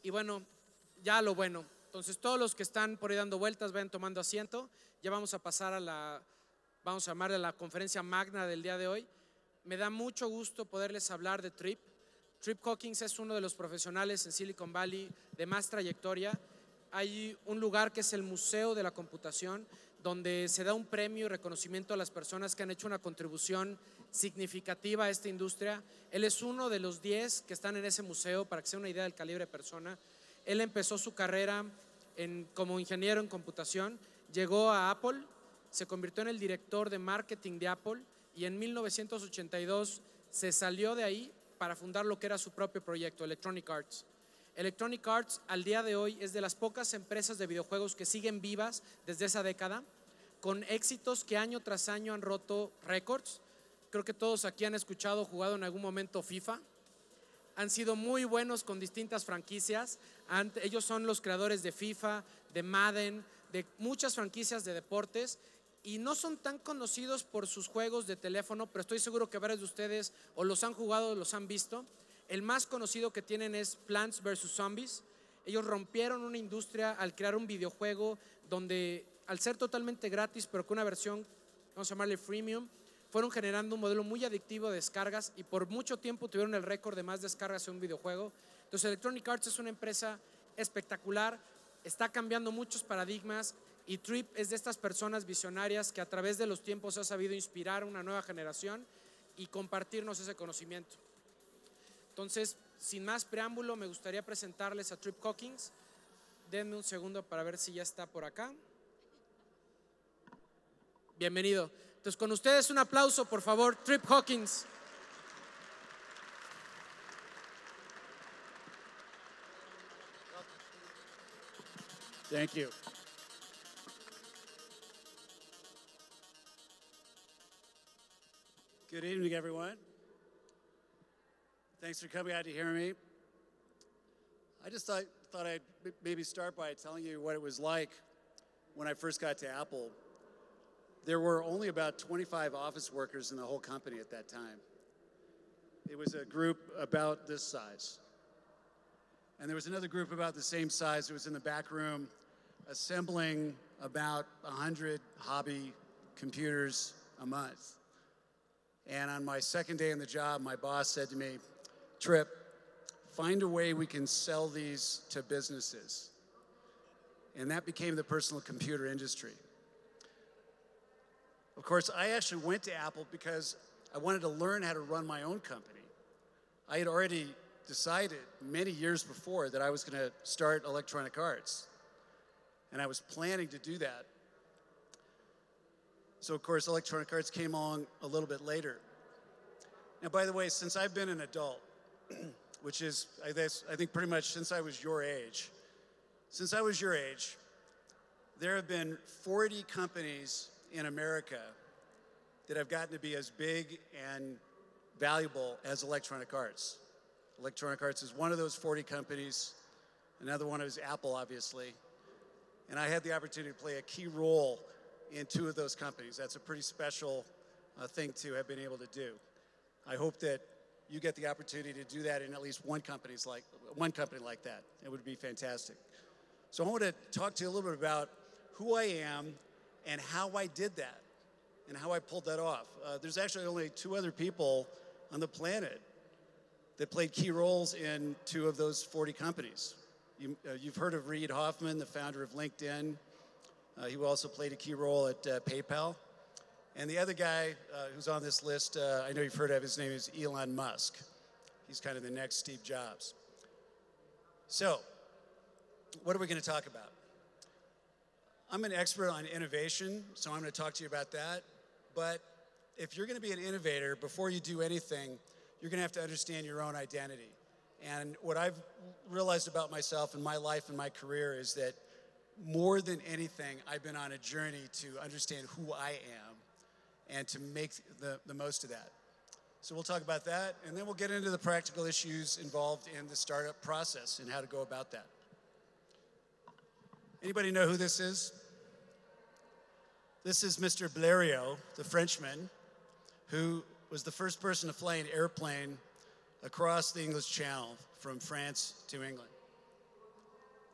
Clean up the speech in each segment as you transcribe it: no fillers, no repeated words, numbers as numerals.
Y bueno, ya lo bueno. Entonces, todos los que están por ahí dando vueltas, vayan tomando asiento. Ya vamos a pasar vamos a llamarle la conferencia magna del día de hoy. Me da mucho gusto poderles hablar de Trip. Trip Hawkins es uno de los profesionales en Silicon Valley de más trayectoria. Hay un lugar que es el Museo de la Computación, donde se da un premio y reconocimiento a las personas que han hecho una contribución significativa a esta industria. Él es uno de los 10 que están en ese museo, para que sea una idea del calibre de persona. Él empezó su carrera como ingeniero en computación, llegó a Apple, se convirtió en el director de marketing de Apple y en 1982 se salió de ahí para fundar lo que era su propio proyecto, Electronic Arts. Electronic Arts al día de hoy es de las pocas empresas de videojuegos que siguen vivas desde esa década, con éxitos que año tras año han roto récords. Creo que todos aquí han escuchado o jugado en algún momento FIFA. Han sido muy buenos con distintas franquicias. Ellos son los creadores de FIFA, de Madden, de muchas franquicias de deportes, y no son tan conocidos por sus juegos de teléfono, pero estoy seguro que varios de ustedes o los han jugado o los han visto. El más conocido que tienen es Plants vs. Zombies. Ellos rompieron una industria al crear un videojuego donde, al ser totalmente gratis, pero con una versión, vamos a llamarle freemium, fueron generando un modelo muy adictivo de descargas y por mucho tiempo tuvieron el récord de más descargas en un videojuego. Entonces, Electronic Arts es una empresa espectacular, está cambiando muchos paradigmas, y Trip es de estas personas visionarias que a través de los tiempos ha sabido inspirar a una nueva generación y compartirnos ese conocimiento. Entonces, sin más preámbulo, me gustaría presentarles a Trip Hawkins. Denme un segundo para ver si ya está por acá. Bienvenido. Entonces, con ustedes un aplauso, por favor, Trip Hawkins. Thank you. Good evening, everyone. Thanks for coming out to hear me. I just thought I'd maybe start by telling you what it was like when I first got to Apple. There were only about 25 office workers in the whole company at that time. It was a group about this size. And there was another group about the same size that was in the back room assembling about 100 hobby computers a month. And on my second day on the job, my boss said to me, Trip, find a way we can sell these to businesses. And that became the personal computer industry. Of course, I actually went to Apple because I wanted to learn how to run my own company. I had already decided many years before that I was going to start Electronic Arts. And I was planning to do that. So, of course, Electronic Arts came along a little bit later. Now, by the way, since I've been an adult, which is, I think pretty much since I was your age, there have been 40 companies in America that have gotten to be as big and valuable as Electronic Arts. Electronic Arts is one of those 40 companies. Another one is Apple, obviously. And I had the opportunity to play a key role in 2 of those companies. That's a pretty special thing to have been able to do. I hope that you get the opportunity to do that in at least one company like that. It would be fantastic. So I want to talk to you a little bit about who I am and how I did that and how I pulled that off. There's actually only 2 other people on the planet that played key roles in 2 of those 40 companies. You've heard of Reid Hoffman, the founder of LinkedIn. He also played a key role at PayPal. And the other guy who's on this list, I know you've heard of, his name is Elon Musk. He's kind of the next Steve Jobs. So, what are we going to talk about? I'm an expert on innovation, so I'm going to talk to you about that. But if you're going to be an innovator, before you do anything, you're going to have to understand your own identity. And what I've realized about myself and my life and my career is that more than anything, I've been on a journey to understand who I am and to make the most of that. So we'll talk about that, and then we'll get into the practical issues involved in the startup process and how to go about that. Anybody know who this is? This is Mr. Blériot, the Frenchman, who was the first person to fly an airplane across the English Channel from France to England.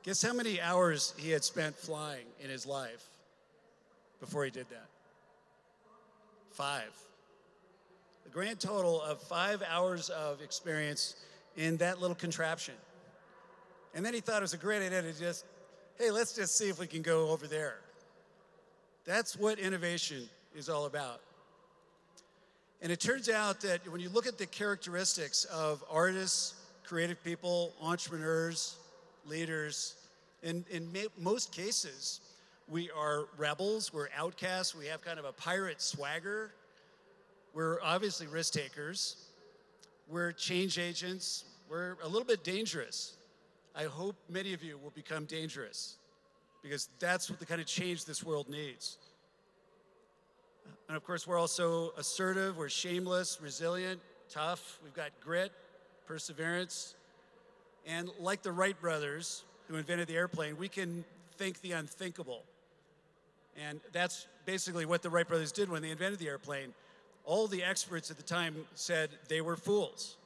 Guess how many hours he had spent flying in his life before he did that? 5. A grand total of 5 hours of experience in that little contraption. And then he thought it was a great idea to just, hey, let's just see if we can go over there. That's what innovation is all about. And it turns out that when you look at the characteristics of artists, creative people, entrepreneurs, leaders, in most cases, we are rebels, we're outcasts, we have kind of a pirate swagger. We're obviously risk takers. We're change agents. We're a little bit dangerous. I hope many of you will become dangerous because that's what the kind of change this world needs. And of course, we're also assertive, we're shameless, resilient, tough. We've got grit, perseverance. And like the Wright brothers who invented the airplane, we can think the unthinkable. And that's basically what the Wright brothers did when they invented the airplane. All the experts at the time said they were fools.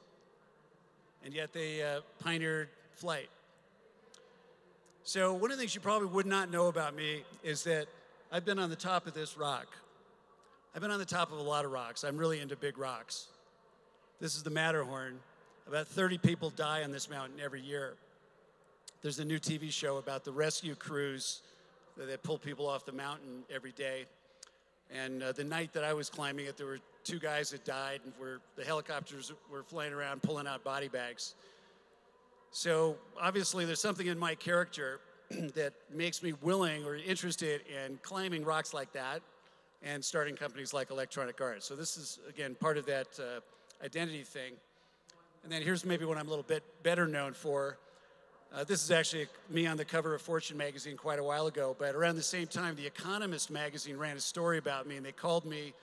And yet they pioneered flight. So one of the things you probably would not know about me is that I've been on the top of this rock. I've been on the top of a lot of rocks. I'm really into big rocks. This is the Matterhorn. About 30 people die on this mountain every year. There's a new TV show about the rescue crews that pull people off the mountain every day. And the night that I was climbing it, there were 2 guys that died, and the helicopters were flying around pulling out body bags. So obviously there's something in my character that makes me willing or interested in climbing rocks like that and starting companies like Electronic Arts. So this is, again, part of that identity thing. And then here's maybe what I'm a little bit better known for. This is actually me on the cover of Fortune magazine quite a while ago, but around the same time, The Economist magazine ran a story about me, and they called me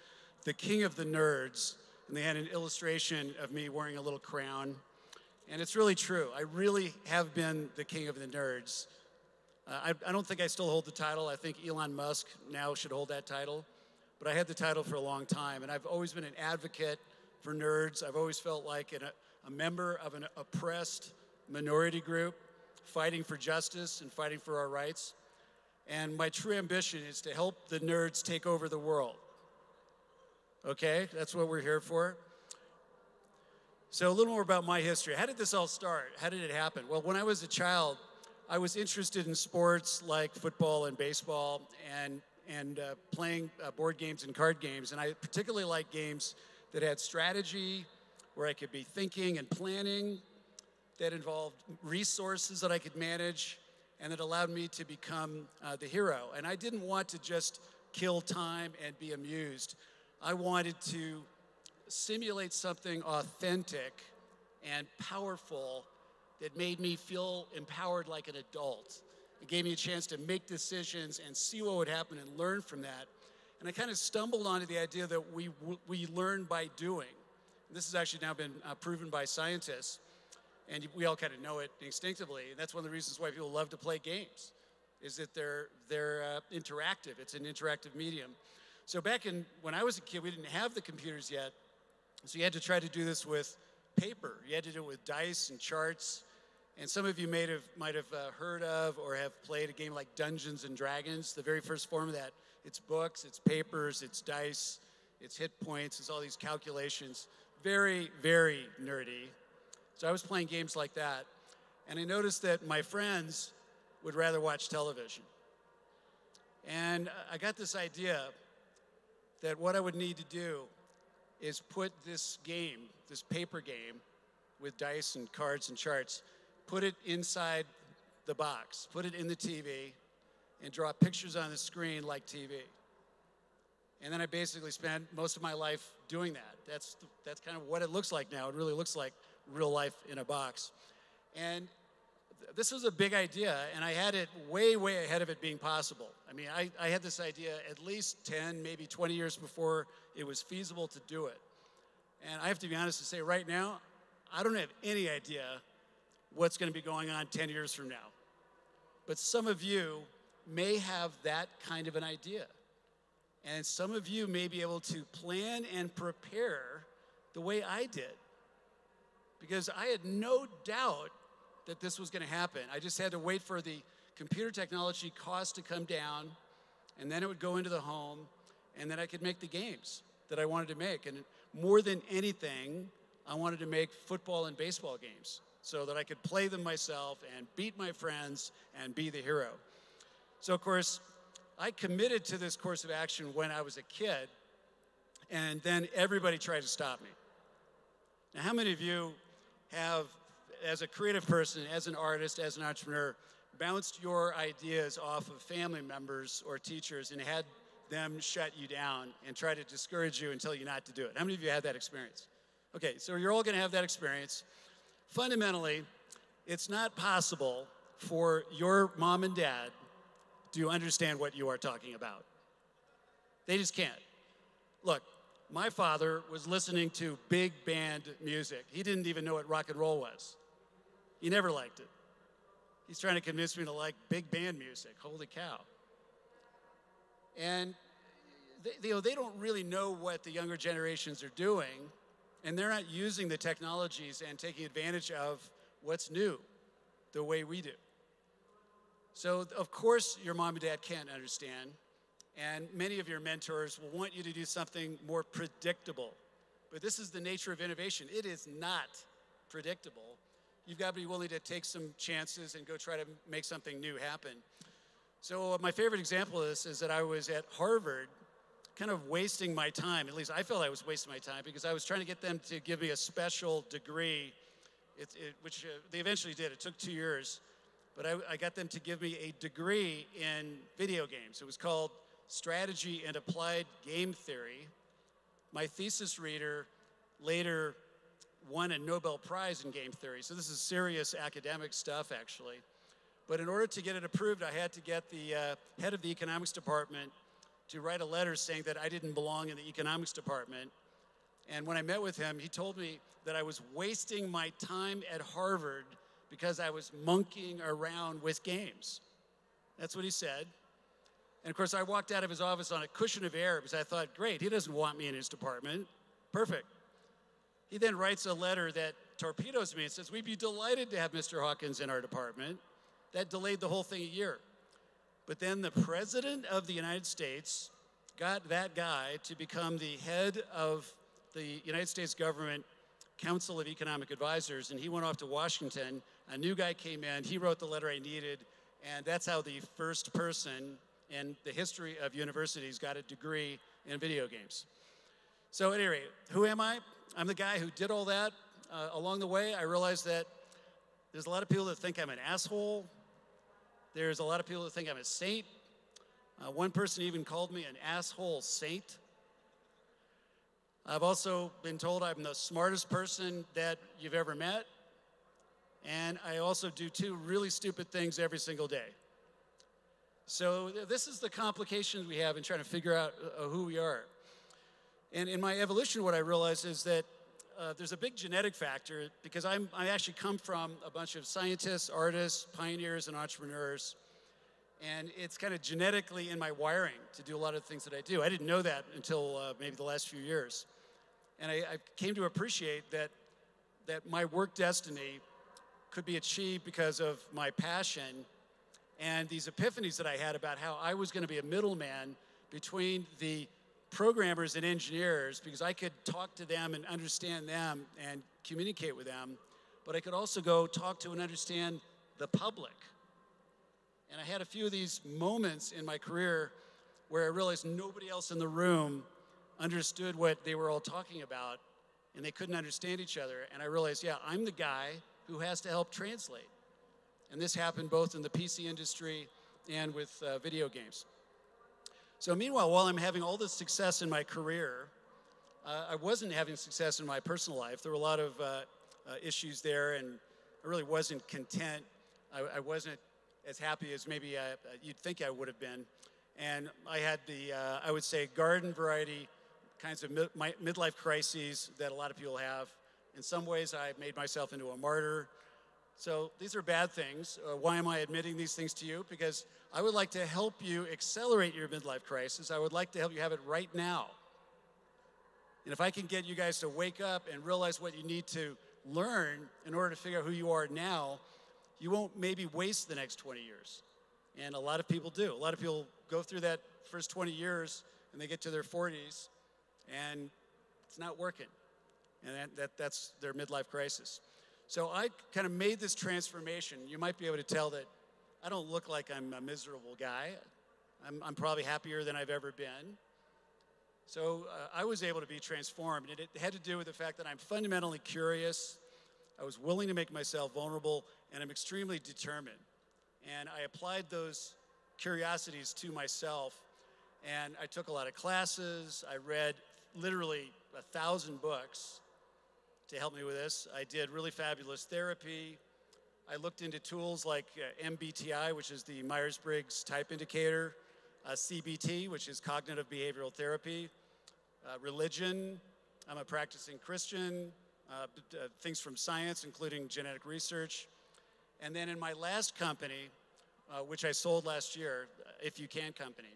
the king of the nerds, and they had an illustration of me wearing a little crown. And it's really true. I really have been the king of the nerds. I don't think I still hold the title. I think Elon Musk now should hold that title. But I had the title for a long time, and I've always been an advocate for nerds. I've always felt like a member of an oppressed minority group, fighting for justice and fighting for our rights. And my true ambition is to help the nerds take over the world. Okay, that's what we're here for. So a little more about my history. How did this all start? How did it happen? Well, when I was a child, I was interested in sports like football and baseball and playing board games and card games. And I particularly like games that had strategy, where I could be thinking and planning, that involved resources that I could manage, and that allowed me to become the hero. And I didn't want to just kill time and be amused. I wanted to simulate something authentic and powerful that made me feel empowered like an adult. It gave me a chance to make decisions and see what would happen and learn from that. And I kind of stumbled onto the idea that we learn by doing. This has actually now been proven by scientists, and we all kind of know it instinctively. And that's one of the reasons why people love to play games, is that they're interactive. It's an interactive medium. So when I was a kid, we didn't have the computers yet, so you had to try to do this with paper. You had to do it with dice and charts. And some of you might have heard of or have played a game like Dungeons and Dragons, the very first form of that. It's books, it's papers, it's dice, it's hit points, it's all these calculations. Very, very nerdy. So I was playing games like that, and I noticed that my friends would rather watch television. And I got this idea that what I would need to do is put this game, this paper game with dice and cards and charts, put it inside the box, put it in the TV, and draw pictures on the screen like TV. And then I basically spent most of my life doing that. That's kind of what it looks like now. It really looks like real life in a box. And this was a big idea, and I had it way, way ahead of it being possible. I mean, I had this idea at least 10, maybe 20 years before it was feasible to do it. And I have to be honest and say right now, I don't have any idea what's going to be going on 10 years from now. But some of you may have that kind of an idea. And some of you may be able to plan and prepare the way I did. Because I had no doubt that this was going to happen. I just had to wait for the computer technology cost to come down, and then it would go into the home, and then I could make the games that I wanted to make. And more than anything, I wanted to make football and baseball games so that I could play them myself and beat my friends and be the hero. So, of course, I committed to this course of action when I was a kid, and then everybody tried to stop me. Now, how many of you have, as a creative person, as an artist, as an entrepreneur, bounced your ideas off of family members or teachers and had them shut you down and try to discourage you and tell you not to do it? How many of you had that experience? Okay, so you're all going to have that experience. Fundamentally, it's not possible for your mom and dad to understand what you are talking about. They just can't. Look, my father was listening to big band music. He didn't even know what rock and roll was. He never liked it. He's trying to convince me to like big band music. Holy cow. And they don't really know what the younger generations are doing, and they're not using the technologies and taking advantage of what's new the way we do. So, of course, your mom and dad can't understand, and many of your mentors will want you to do something more predictable. But this is the nature of innovation. It is not predictable. You've got to be willing to take some chances and go try to make something new happen. So my favorite example of this is that I was at Harvard kind of wasting my time. At least I felt I was wasting my time because I was trying to get them to give me a special degree, which they eventually did. It took 2 years. But I got them to give me a degree in video games. It was called Strategy and Applied Game Theory. My thesis reader later won a Nobel Prize in game theory. So this is serious academic stuff, actually. But in order to get it approved, I had to get the head of the economics department to write a letter saying that I didn't belong in the economics department. And when I met with him, he told me that I was wasting my time at Harvard because I was monkeying around with games. That's what he said. And of course, I walked out of his office on a cushion of air because I thought, great, he doesn't want me in his department. Perfect. He then writes a letter that torpedoes me and says, we'd be delighted to have Mr. Hawkins in our department. That delayed the whole thing a year. But then the president of the United States got that guy to become the head of the United States government Council of Economic Advisors, and he went off to Washington. A new guy came in, he wrote the letter I needed, and that's how the first person in the history of universities got a degree in video games. So at any rate, who am I? I'm the guy who did all that. Along the way, I realized that there's a lot of people that think I'm an asshole. There's a lot of people that think I'm a saint. One person even called me an asshole saint. I've also been told I'm the smartest person that you've ever met. And I also do 2 really stupid things every single day. So this is the complications we have in trying to figure out who we are. And in my evolution, what I realized is that there's a big genetic factor because I actually come from a bunch of scientists, artists, pioneers, and entrepreneurs. And it's kind of genetically in my wiring to do a lot of the things that I do. I didn't know that until maybe the last few years. And I came to appreciate that my work destiny could be achieved because of my passion and these epiphanies that I had about how I was going to be a middleman between the programmers and engineers, because I could talk to them and understand them and communicate with them, but I could also go talk to and understand the public. And I had a few of these moments in my career where I realized nobody else in the room understood what they were all talking about, and they couldn't understand each other. And I realized, yeah, I'm the guy who has to help translate. And this happened both in the PC industry and with video games. So meanwhile, while I'm having all this success in my career, I wasn't having success in my personal life. There were a lot of issues there, and I really wasn't content. I wasn't as happy as maybe you'd think I would have been. And I had the, I would say, garden variety kinds of midlife crises that a lot of people have. In some ways, I made myself into a martyr. So these are bad things. Why am I admitting these things to you? Because I would like to help you accelerate your midlife crisis. I would like to help you have it right now. And if I can get you guys to wake up and realize what you need to learn in order to figure out who you are now, you won't maybe waste the next 20 years. And a lot of people do. A lot of people go through that first 20 years and they get to their 40s and it's not working. And that's their midlife crisis. So I kind of made this transformation. You might be able to tell that I don't look like I'm a miserable guy. I'm probably happier than I've ever been. So I was able to be transformed. And it had to do with the fact that I'm fundamentally curious. I was willing to make myself vulnerable, and I'm extremely determined. And I applied those curiosities to myself. And I took a lot of classes. I read literally 1,000 books to help me with this. I did really fabulous therapy. I looked into tools like MBTI, which is the Myers-Briggs Type Indicator, CBT, which is cognitive behavioral therapy, religion. I'm a practicing Christian, things from science, including genetic research. And then in my last company, which I sold last year, If You Can Company,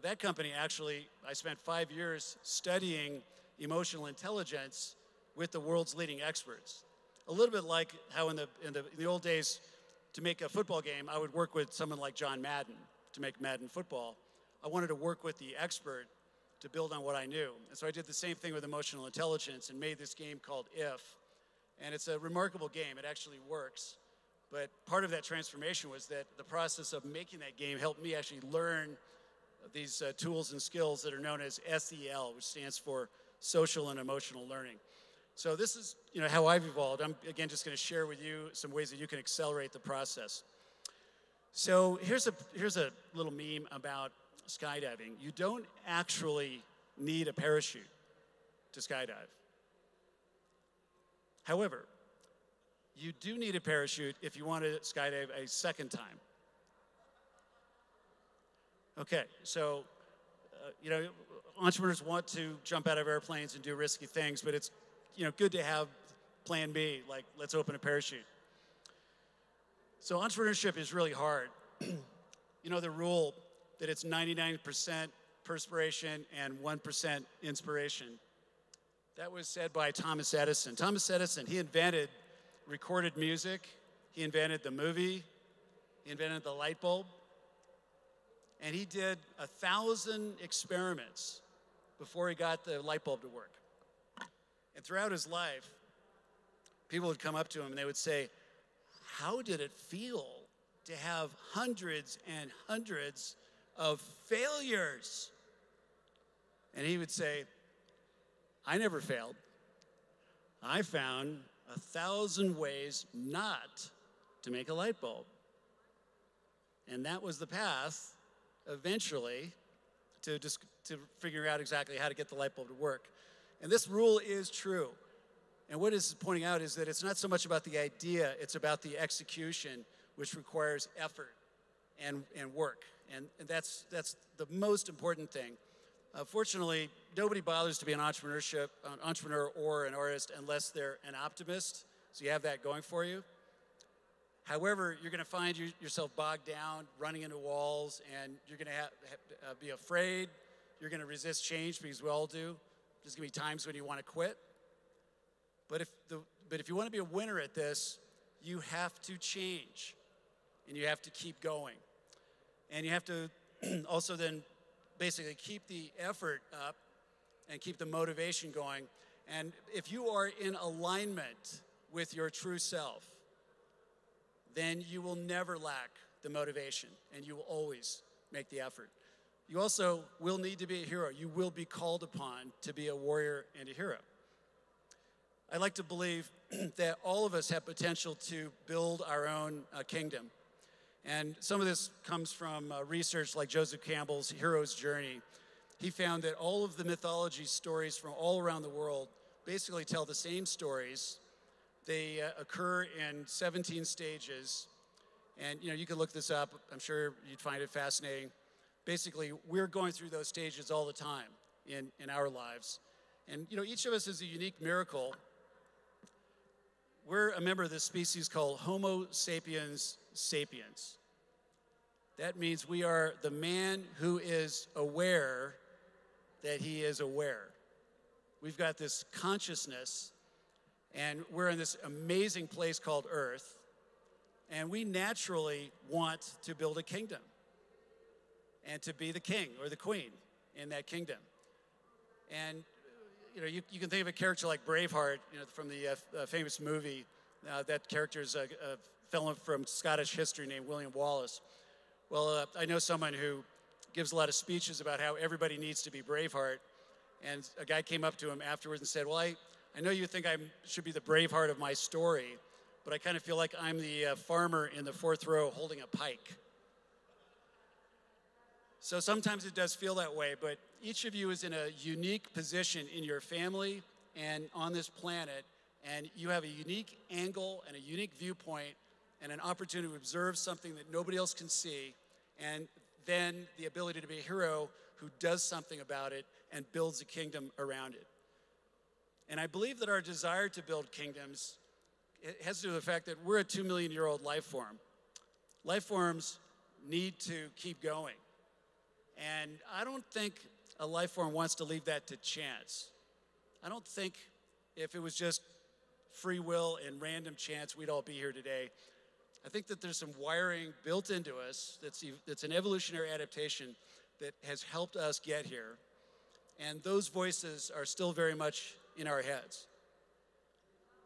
that company actually, I spent 5 years studying emotional intelligence with the world's leading experts. A little bit like how in the old days, to make a football game, I would work with someone like John Madden to make Madden football. I wanted to work with the expert to build on what I knew. And so I did the same thing with emotional intelligence and made this game called If. And it's a remarkable game. It actually works. But part of that transformation was that the process of making that game helped me actually learn these tools and skills that are known as SEL, which stands for Social and Emotional Learning. So this is how I've evolved. I'm, again, just going to share with you some ways that you can accelerate the process. So here's a little meme about skydiving. You don't actually need a parachute to skydive. However, you do need a parachute if you want to skydive a second time. Okay, so entrepreneurs want to jump out of airplanes and do risky things, but it's good to have plan B, like let's open a parachute. So entrepreneurship is really hard. The rule that it's 99% perspiration and 1% inspiration. That was said by Thomas Edison. Thomas Edison, he invented recorded music, he invented the movie, he invented the light bulb, and he did 1,000 experiments before he got the light bulb to work. And throughout his life, people would come up to him and they would say, how did it feel to have hundreds and hundreds of failures? And he would say, I never failed. I found 1,000 ways not to make a light bulb. And that was the path, eventually, to figure out exactly how to get the light bulb to work. And this rule is true. And what it's pointing out is that it's not so much about the idea, it's about the execution, which requires effort and work. And that's the most important thing. Fortunately, nobody bothers to be an entrepreneur or an artist unless they're an optimist, so you have that going for you. However, you're going to find yourself bogged down, running into walls, and you're going to be afraid. You're going to resist change, because we all do. There's going to be times when you want to quit. But if you want to be a winner at this, you have to change, and you have to keep going. And you have to also then basically keep the effort up and keep the motivation going. And if you are in alignment with your true self, then you will never lack the motivation, and you will always make the effort. You also will need to be a hero. You will be called upon to be a warrior and a hero. I like to believe that all of us have potential to build our own kingdom. And some of this comes from research like Joseph Campbell's Hero's Journey. He found that all of the mythology stories from all around the world basically tell the same stories. They occur in 17 stages. And you can look this up. I'm sure you'd find it fascinating. Basically, we're going through those stages all the time in our lives. And each of us is a unique miracle. We're a member of this species called Homo sapiens sapiens. That means we are the man who is aware that he is aware. We've got this consciousness, and we're in this amazing place called Earth. And we naturally want to build a kingdom and to be the king or the queen in that kingdom. And you can think of a character like Braveheart, from the famous movie. That character is a fellow from Scottish history named William Wallace. Well, I know someone who gives a lot of speeches about how everybody needs to be Braveheart. And a guy came up to him afterwards and said, well, I know you think I should be the Braveheart of my story, but I kind of feel like I'm the farmer in the fourth row holding a pike. So sometimes it does feel that way, but each of you is in a unique position in your family and on this planet, and you have a unique angle and a unique viewpoint and an opportunity to observe something that nobody else can see, and then the ability to be a hero who does something about it and builds a kingdom around it. And I believe that our desire to build kingdoms, it has to do with the fact that we're a 2 million year old life form. Life forms need to keep going. And I don't think a life form wants to leave that to chance. I don't think if it was just free will and random chance, we'd all be here today. I think that there's some wiring built into us that's an evolutionary adaptation that has helped us get here. And those voices are still very much in our heads.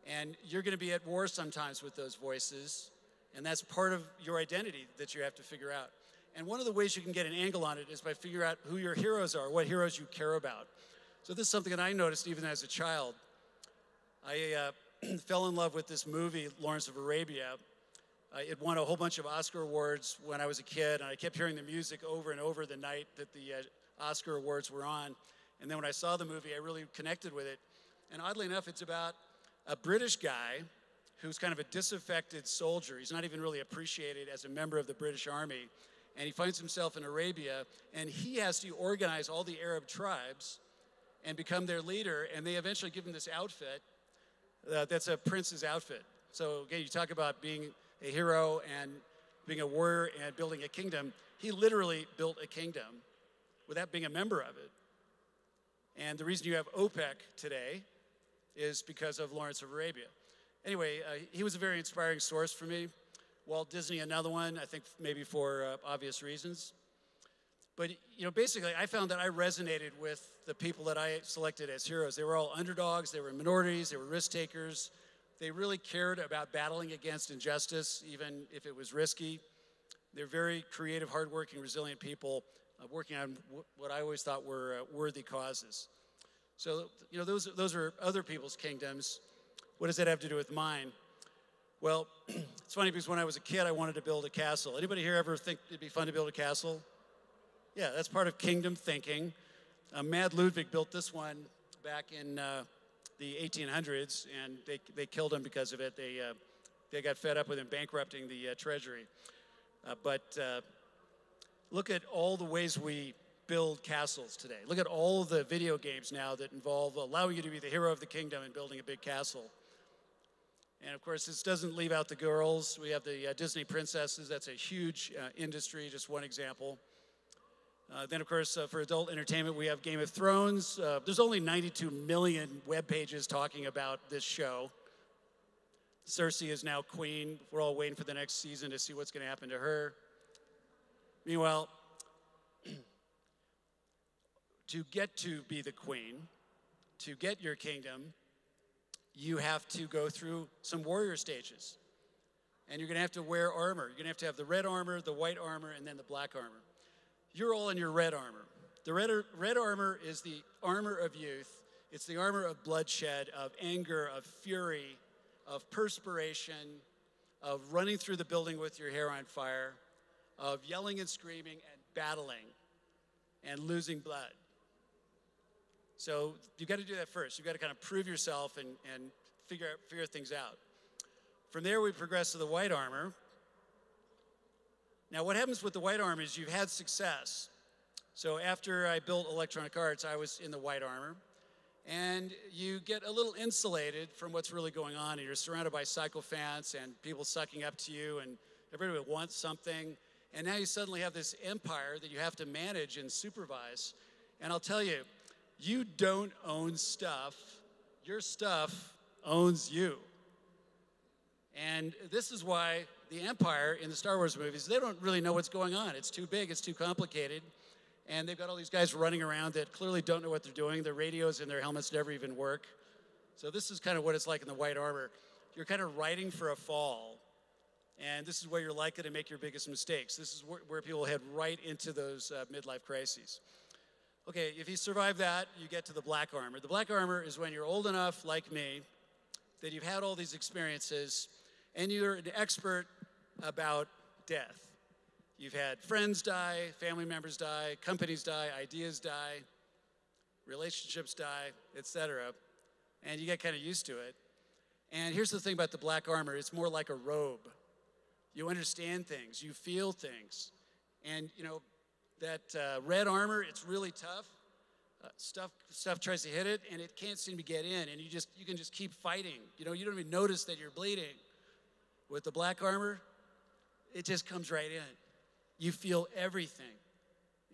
And you're going to be at war sometimes with those voices, and that's part of your identity that you have to figure out. And one of the ways you can get an angle on it is by figuring out who your heroes are, what heroes you care about. So this is something that I noticed even as a child. I fell in love with this movie, Lawrence of Arabia. It won a whole bunch of Oscar awards when I was a kid, and I kept hearing the music over and over the night that the Oscar awards were on. And then when I saw the movie, I really connected with it. And oddly enough, it's about a British guy who's kind of a disaffected soldier. He's not even really appreciated as a member of the British Army. And he finds himself in Arabia, and he has to organize all the Arab tribes and become their leader, and they eventually give him this outfit that's a prince's outfit. So again, you talk about being a hero and being a warrior and building a kingdom. He literally built a kingdom without being a member of it. And the reason you have OPEC today is because of Lawrence of Arabia. Anyway, he was a very inspiring source for me. Walt Disney, another one, I think maybe for obvious reasons. But basically, I found that I resonated with the people that I selected as heroes. They were all underdogs, they were minorities, they were risk takers. They really cared about battling against injustice, even if it was risky. They're very creative, hardworking, resilient people working on what I always thought were worthy causes. So, those are other people's kingdoms. What does that have to do with mine? Well, it's funny because when I was a kid, I wanted to build a castle. Anybody here ever think it'd be fun to build a castle? Yeah, that's part of kingdom thinking. Mad Ludwig built this one back in the 1800s, and they killed him because of it. They got fed up with him bankrupting the treasury. But look at all the ways we build castles today. Look at all the video games now that involve allowing you to be the hero of the kingdom and building a big castle. And of course, this doesn't leave out the girls. We have the Disney princesses. That's a huge industry, just one example. Then, of course, for adult entertainment, we have Game of Thrones. There's only 92 million web pages talking about this show. Cersei is now queen. We're all waiting for the next season to see what's going to happen to her. Meanwhile, to get to be the queen, to get your kingdom, you have to go through some warrior stages. And you're going to have to wear armor. You're going to have the red armor, the white armor, and then the black armor. You're all in your red armor. The red armor is the armor of youth. It's the armor of bloodshed, of anger, of fury, of perspiration, of running through the building with your hair on fire, of yelling and screaming and battling and losing blood. So you've got to do that first. You've got to kind of prove yourself and figure things out. From there, we progress to the white armor. Now, what happens with the white armor is you've had success. So after I built Electronic Arts, I was in the white armor. And you get a little insulated from what's really going on. And you're surrounded by sycophants and people sucking up to you, and everybody wants something. And now you suddenly have this empire that you have to manage and supervise. And I'll tell you, you don't own stuff. Your stuff owns you. And this is why the Empire in the Star Wars movies, they don't really know what's going on. It's too big, it's too complicated. And they've got all these guys running around that clearly don't know what they're doing. Their radios and their helmets never even work. So this is kind of what it's like in the white armor. You're kind of riding for a fall. And this is where you're likely to make your biggest mistakes. This is where people head right into those midlife crises. Okay, if you survive that, you get to the black armor. The black armor is when you're old enough, like me, that you've had all these experiences, and you're an expert about death. You've had friends die, family members die, companies die, ideas die, relationships die, etc. And you get kind of used to it. And here's the thing about the black armor. It's more like a robe. You understand things. You feel things. And, you know, that red armor, it's really tough. Stuff tries to hit it, and it can't seem to get in. And you can just keep fighting. You know, you don't even notice that you're bleeding. With the black armor, it just comes right in. You feel everything.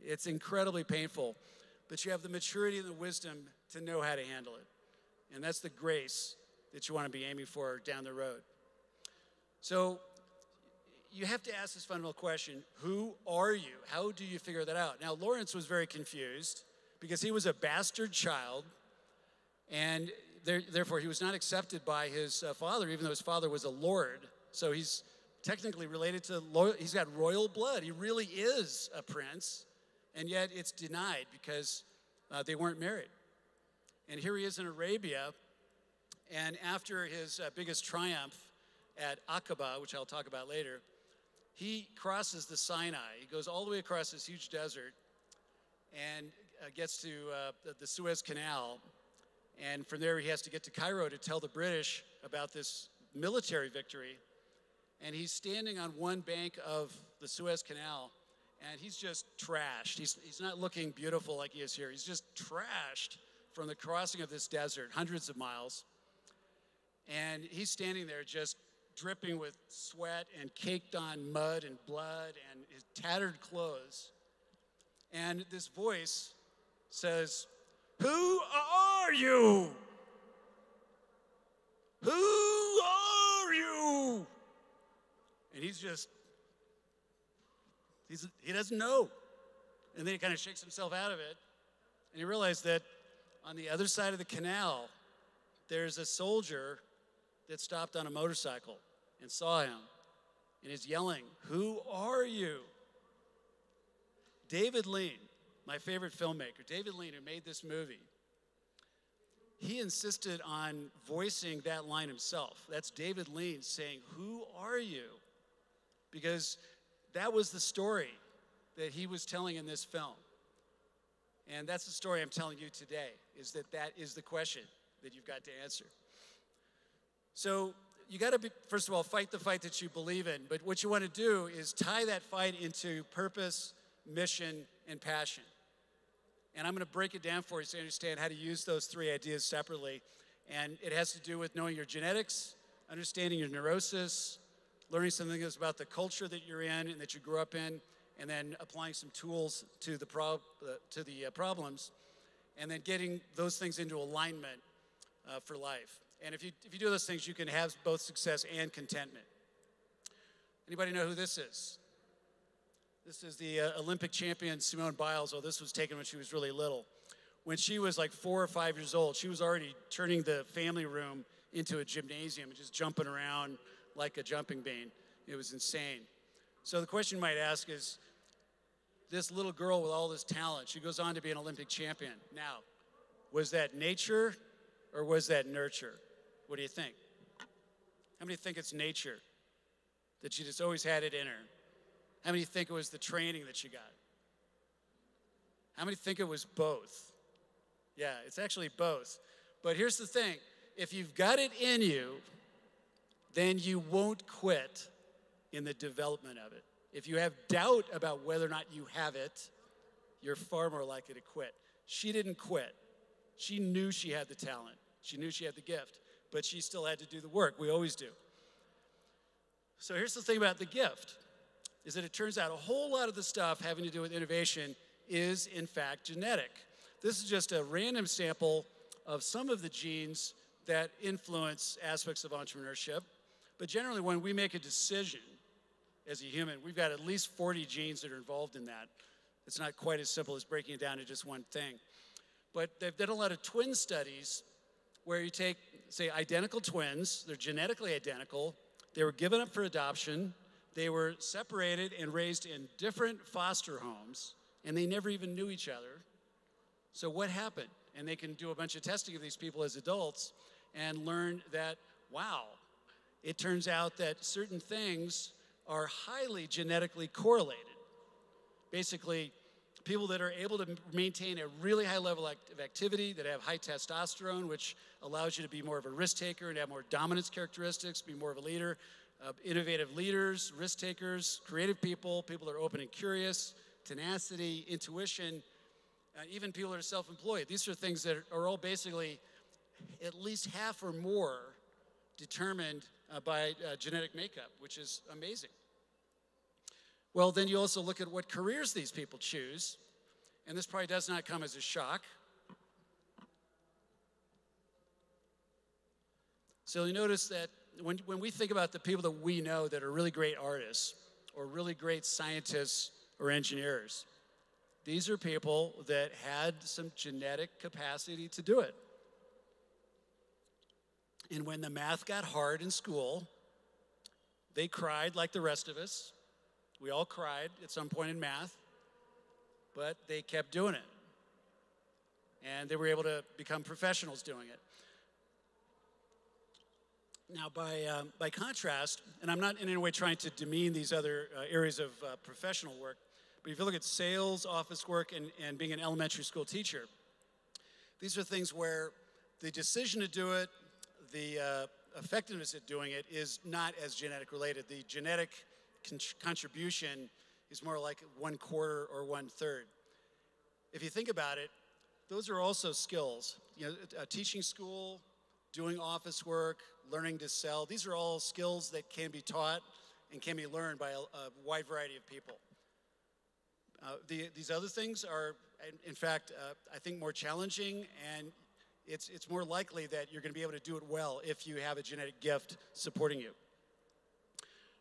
It's incredibly painful, but you have the maturity and the wisdom to know how to handle it. And that's the grace that you want to be aiming for down the road. So you have to ask this fundamental question, who are you? How do you figure that out? Now, Lawrence was very confused because he was a bastard child, and therefore he was not accepted by his father, even though his father was a lord. So he's technically related to, he's got royal blood. He really is a prince, and yet it's denied because they weren't married. And here he is in Arabia, and after his biggest triumph at Aqaba, which I'll talk about later, he crosses the Sinai. He goes all the way across this huge desert and gets to the Suez Canal. And from there, he has to get to Cairo to tell the British about this military victory. And he's standing on one bank of the Suez Canal, and he's just trashed. He's not looking beautiful like he is here. He's just trashed from the crossing of this desert, hundreds of miles. And he's standing there just dripping with sweat and caked on mud and blood and his tattered clothes. And this voice says, "Who are you? Who are you?" And he doesn't know. And then he kind of shakes himself out of it. And he realized that on the other side of the canal, there's a soldier that stopped on a motorcycle and saw him and is yelling, "Who are you?" David Lean, my favorite filmmaker, David Lean, who made this movie, he insisted on voicing that line himself. That's David Lean saying, "Who are you?" Because that was the story that he was telling in this film. And that's the story I'm telling you today, is that is the question that you've got to answer. So you got to, first of all, fight the fight that you believe in. But what you want to do is tie that fight into purpose, mission, and passion. And I'm going to break it down for you so you understand how to use those three ideas separately. And it has to do with knowing your genetics, understanding your neurosis, learning some things about the culture that you're in and that you grew up in, and then applying some tools to the problems, and then getting those things into alignment for life. And if you do those things, you can have both success and contentment. Anybody know who this is? This is the Olympic champion Simone Biles. Oh, this was taken when she was really little. When she was like 4 or 5 years old, she was already turning the family room into a gymnasium and just jumping around like a jumping bean. It was insane. So the question you might ask is, this little girl with all this talent, she goes on to be an Olympic champion. Now, was that nature or was that nurture? What do you think? How many think it's nature, that she just always had it in her? How many think it was the training that she got? How many think it was both? Yeah, it's actually both. But here's the thing. If you've got it in you, then you won't quit in the development of it. If you have doubt about whether or not you have it, you're far more likely to quit. She didn't quit. She knew she had the talent. She knew she had the gift, but she still had to do the work. We always do. So here's the thing about the gift, is that it turns out a whole lot of the stuff having to do with innovation is, in fact, genetic. This is just a random sample of some of the genes that influence aspects of entrepreneurship. But generally, when we make a decision, as a human. We've got at least 40 genes that are involved in that. It's not quite as simple as breaking it down to just one thing. But they've done a lot of twin studies where you take, say, identical twins, they're genetically identical, they were given up for adoption, they were separated and raised in different foster homes, and they never even knew each other. So what happened? And they can do a bunch of testing of these people as adults and learn that, wow, it turns out that certain things are highly genetically correlated. Basically, people that are able to maintain a really high level of activity, that have high testosterone, which allows you to be more of a risk taker and have more dominance characteristics, be more of a leader, innovative leaders, risk takers, creative people, people that are open and curious, tenacity, intuition, even people that are self-employed. These are things that are all basically at least half or more determined by genetic makeup, which is amazing. Well, then you also look at what careers these people choose, and this probably does not come as a shock. So you notice that when we think about the people that we know that are really great artists or really great scientists or engineers, these are people that had some genetic capacity to do it. And when the math got hard in school, they cried like the rest of us. We all cried at some point in math, but they kept doing it. And they were able to become professionals doing it. Now, by contrast, and I'm not in any way trying to demean these other areas of professional work, but if you look at sales, office work, and being an elementary school teacher, these are things where the decision to do it, the effectiveness at doing it is not as genetic related. The genetic contribution is more like 1/4 or 1/3. If you think about it, those are also skills. You know, teaching school, doing office work, learning to sell, these are all skills that can be taught and can be learned by a wide variety of people. These other things are, in fact, I think more challenging, and it's more likely that you're going to be able to do it well if you have a genetic gift supporting you.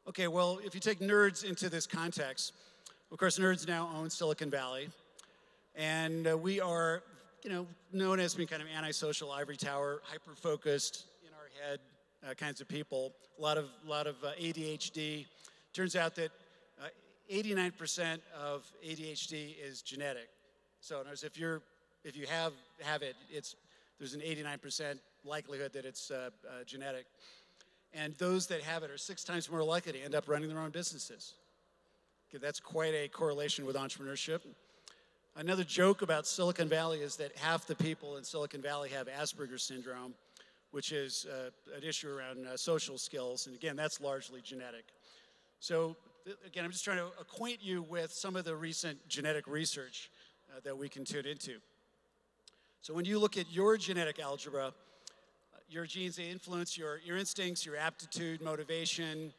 Okay, well, if you take nerds into this context, of course, nerds now own Silicon Valley, and we are, known as being kind of antisocial, ivory tower, hyper-focused, in our head kinds of people. A lot of ADHD. Turns out that 89% of ADHD is genetic. So, in other words, if you have it, there's an 89% likelihood that it's genetic. And those that have it are 6 times more likely to end up running their own businesses. Okay, that's quite a correlation with entrepreneurship. Another joke about Silicon Valley is that half the people in Silicon Valley have Asperger's syndrome, which is an issue around social skills. And again, that's largely genetic. So again, I'm just trying to acquaint you with some of the recent genetic research that we can tune into. So when you look at your genetic algebra, your genes, they influence your instincts, your aptitude, motivation,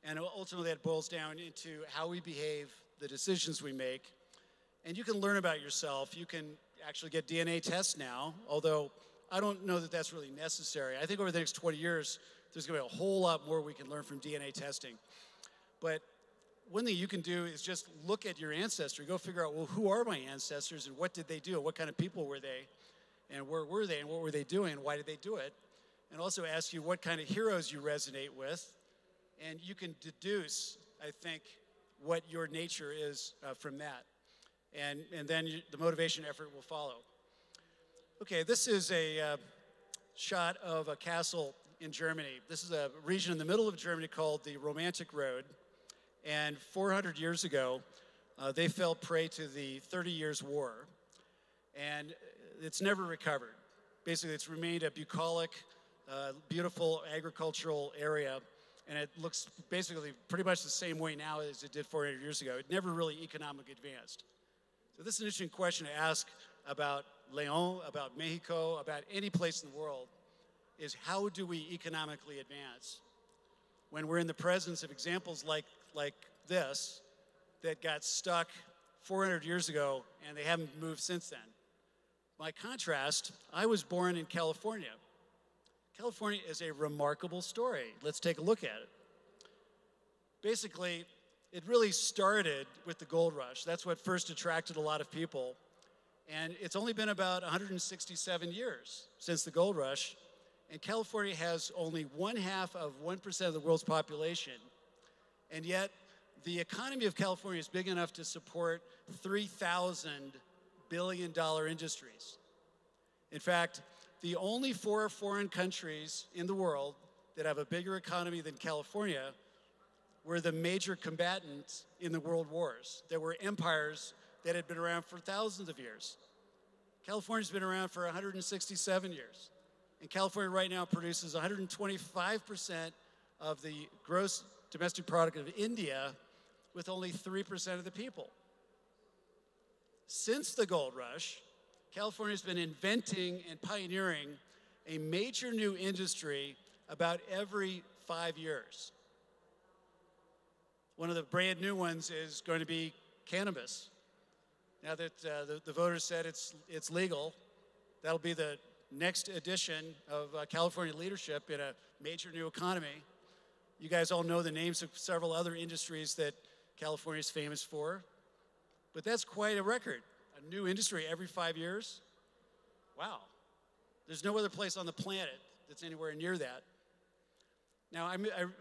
and ultimately that boils down into how we behave, the decisions we make. And you can learn about yourself. You can actually get DNA tests now, although I don't know that that's really necessary. I think over the next 20 years, there's going to be a whole lot more we can learn from DNA testing. But one thing you can do is just look at your ancestry. Go figure out, well, who are my ancestors and what did they do? What kind of people were they? And where were they? And what were they doing? And why did they do it? And also ask you what kind of heroes you resonate with. And you can deduce, I think, what your nature is from that. And then the motivation effort will follow. Okay, this is a shot of a castle in Germany. This is a region in the middle of Germany called the Romantic Road. And 400 years ago, they fell prey to the 30 Years' War. And it's never recovered. Basically, it's remained a bucolic, beautiful agricultural area. And it looks basically pretty much the same way now as it did 400 years ago. It never really economically advanced. So this is an interesting question to ask about León, about Mexico, about any place in the world, is how do we economically advance when we're in the presence of examples like this that got stuck 400 years ago and they haven't moved since then. By contrast, I was born in California. California is a remarkable story. Let's take a look at it. Basically, it really started with the gold rush. That's what first attracted a lot of people. And it's only been about 167 years since the gold rush. And California has only 0.5% of the world's population. And yet, the economy of California is big enough to support 3,000 billion-dollar industries. In fact, the only 4 foreign countries in the world that have a bigger economy than California were the major combatants in the world wars. There were empires that had been around for thousands of years. California's been around for 167 years. And California right now produces 125% of the gross domestic product of India with only 3% of the people. Since the gold rush, California's been inventing and pioneering a major new industry about every 5 years. One of the brand new ones is going to be cannabis. Now that the voters said it's legal, that'll be the next edition of California leadership in a major new economy. You guys all know the names of several other industries that California is famous for, but that's quite a record. A new industry every 5 years. Wow. There's no other place on the planet that's anywhere near that. Now, I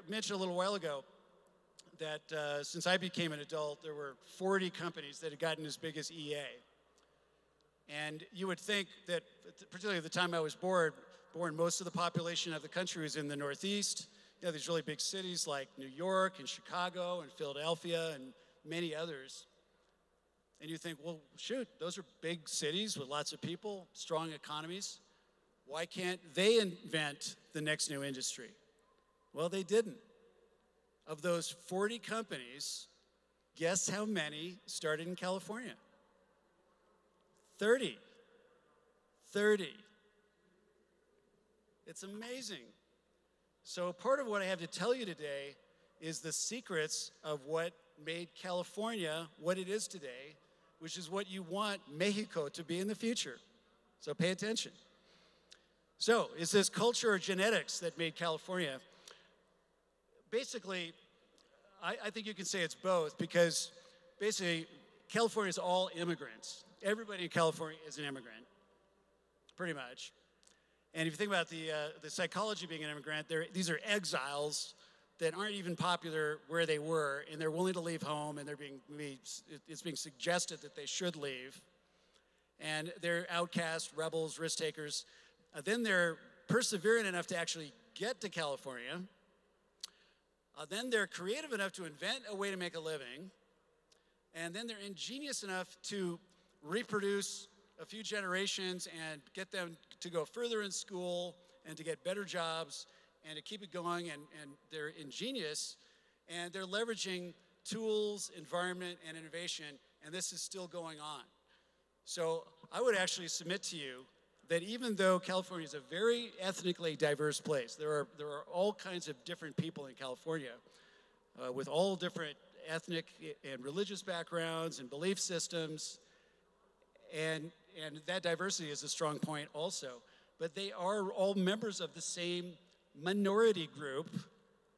mentioned a little while ago that since I became an adult, there were 40 companies that had gotten as big as EA. And you would think that, particularly at the time I was born, most of the population of the country was in the Northeast. You know, these really big cities like New York and Chicago and Philadelphia and many others. And you think, well, shoot, those are big cities with lots of people, strong economies. Why can't they invent the next new industry? Well, they didn't. Of those 40 companies, guess how many started in California? 30. 30. It's amazing. So part of what I have to tell you today is the secrets of what made California what it is today, which is what you want Mexico to be in the future. So pay attention. So is this culture or genetics that made California? Basically, I think you can say it's both, because basically California is all immigrants. Everybody in California is an immigrant, pretty much. And if you think about the psychology of being an immigrant, these are exiles that aren't even popular where they were, and they're willing to leave home, and it's being suggested that they should leave. And they're outcasts, rebels, risk takers. Then they're persevering enough to actually get to California. Then they're creative enough to invent a way to make a living. And then they're ingenious enough to reproduce a few generations and get them to go further in school and to get better jobs and to keep it going. And they're ingenious, and they're leveraging tools, environment, and innovation, and this is still going on. So I would actually submit to you that even though California is a very ethnically diverse place, there are all kinds of different people in California with all different ethnic and religious backgrounds and belief systems, and that diversity is a strong point also. But they are all members of the same minority group,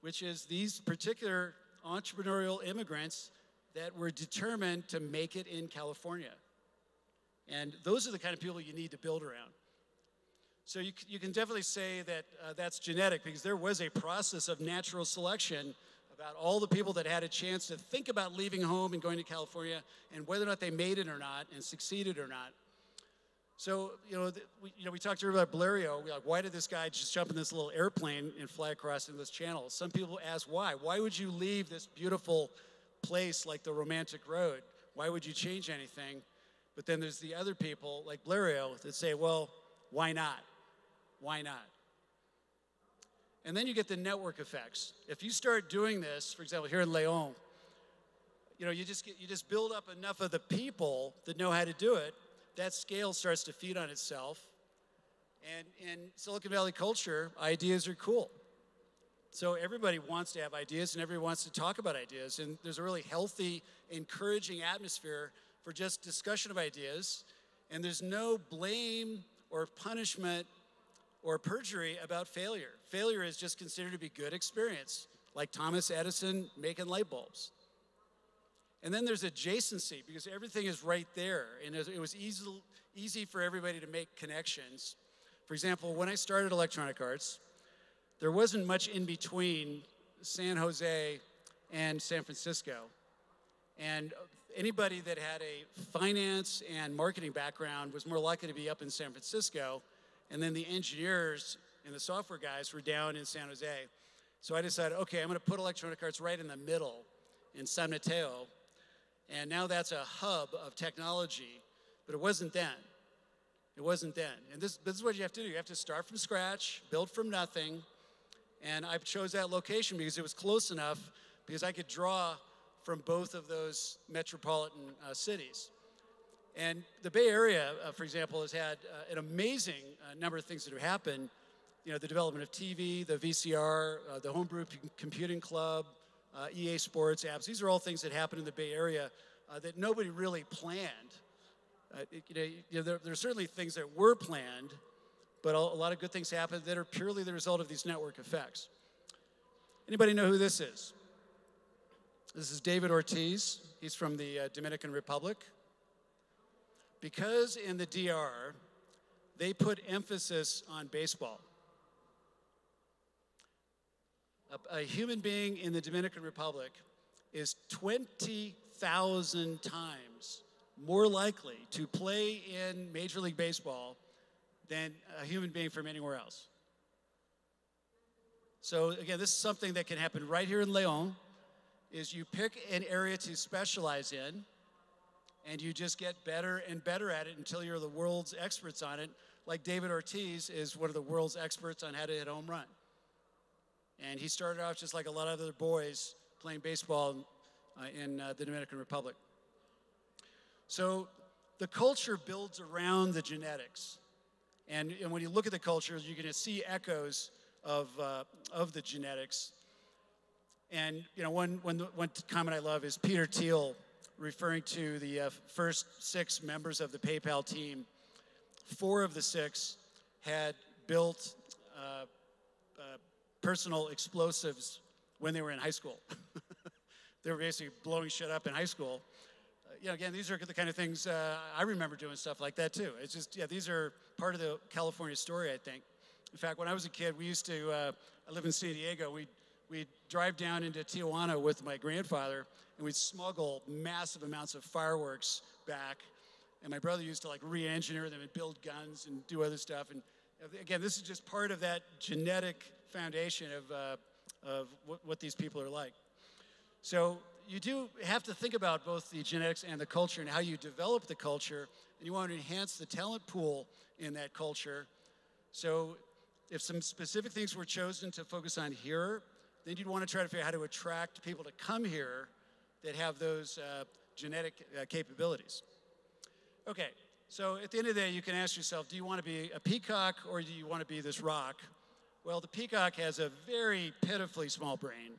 which is these particular entrepreneurial immigrants that were determined to make it in California. And those are the kind of people you need to build around. So you can definitely say that that's genetic, because there was a process of natural selection about all the people that had a chance to think about leaving home and going to California, and whether or not they made it or not and succeeded or not. So, we talked earlier about Blériot. We're like, why did this guy just jump in this little airplane and fly across English Channel? Some people ask why. Why would you leave this beautiful place like the Romantic Road? Why would you change anything? But then there's the other people like Blériot that say, well, why not? Why not? And then you get the network effects. If you start doing this, for example, here in León, you just build up enough of the people that know how to do it. That scale starts to feed on itself. And in Silicon Valley culture, ideas are cool. So everybody wants to have ideas, and everybody wants to talk about ideas. And there's a really healthy, encouraging atmosphere for just discussion of ideas. And there's no blame or punishment or perjury about failure. Failure is just considered to be good experience, like Thomas Edison making light bulbs. And then there's adjacency, because everything is right there, and it was easy for everybody to make connections. For example, when I started Electronic Arts, there wasn't much in between San Jose and San Francisco. And anybody that had a finance and marketing background was more likely to be up in San Francisco, and then the engineers and the software guys were down in San Jose. So I decided, okay, I'm going to put Electronic Arts right in the middle in San Mateo, and now that's a hub of technology, but it wasn't then. It wasn't then. And this is what you have to do. You have to start from scratch, build from nothing, and I chose that location because it was close enough, because I could draw from both of those metropolitan cities. And the Bay Area, for example, has had an amazing number of things that have happened. You know, the development of TV, the VCR, the Homebrew Computing Club, EA Sports apps. These are all things that happened in the Bay Area that nobody really planned. There are certainly things that were planned, but a lot of good things happened that are purely the result of these network effects. Anybody know who this is? This is David Ortiz. He's from the Dominican Republic. Because in the DR, they put emphasis on baseball. A human being in the Dominican Republic is 20,000 times more likely to play in Major League Baseball than a human being from anywhere else. So again, this is something that can happen right here in Leon, is you pick an area to specialize in, and you just get better and better at it until you're the world's experts on it. Like David Ortiz is one of the world's experts on how to hit a home run. And he started off just like a lot of other boys playing baseball in the Dominican Republic. So the culture builds around the genetics. And when you look at the culture, you're going to see echoes of the genetics. And you know, one comment I love is Peter Thiel referring to the first 6 members of the PayPal team. 4 of the 6 had built personal explosives when they were in high school. They were basically blowing shit up in high school. You know, again, these are the kind of things I remember doing stuff like that too. It's just, yeah, these are part of the California story, I think. In fact, when I was a kid, we used to, I live in San Diego, we'd drive down into Tijuana with my grandfather, and we'd smuggle massive amounts of fireworks back. And my brother used to like re-engineer them and build guns and do other stuff. And again, this is just part of that genetic foundation of what these people are like. So you do have to think about both the genetics and the culture and how you develop the culture, and you want to enhance the talent pool in that culture. So if some specific things were chosen to focus on here, then you'd want to try to figure out how to attract people to come here that have those genetic capabilities. Okay, so at the end of the day, you can ask yourself, do you want to be a peacock or do you want to be this rock? Well, the peacock has a very pitifully small brain,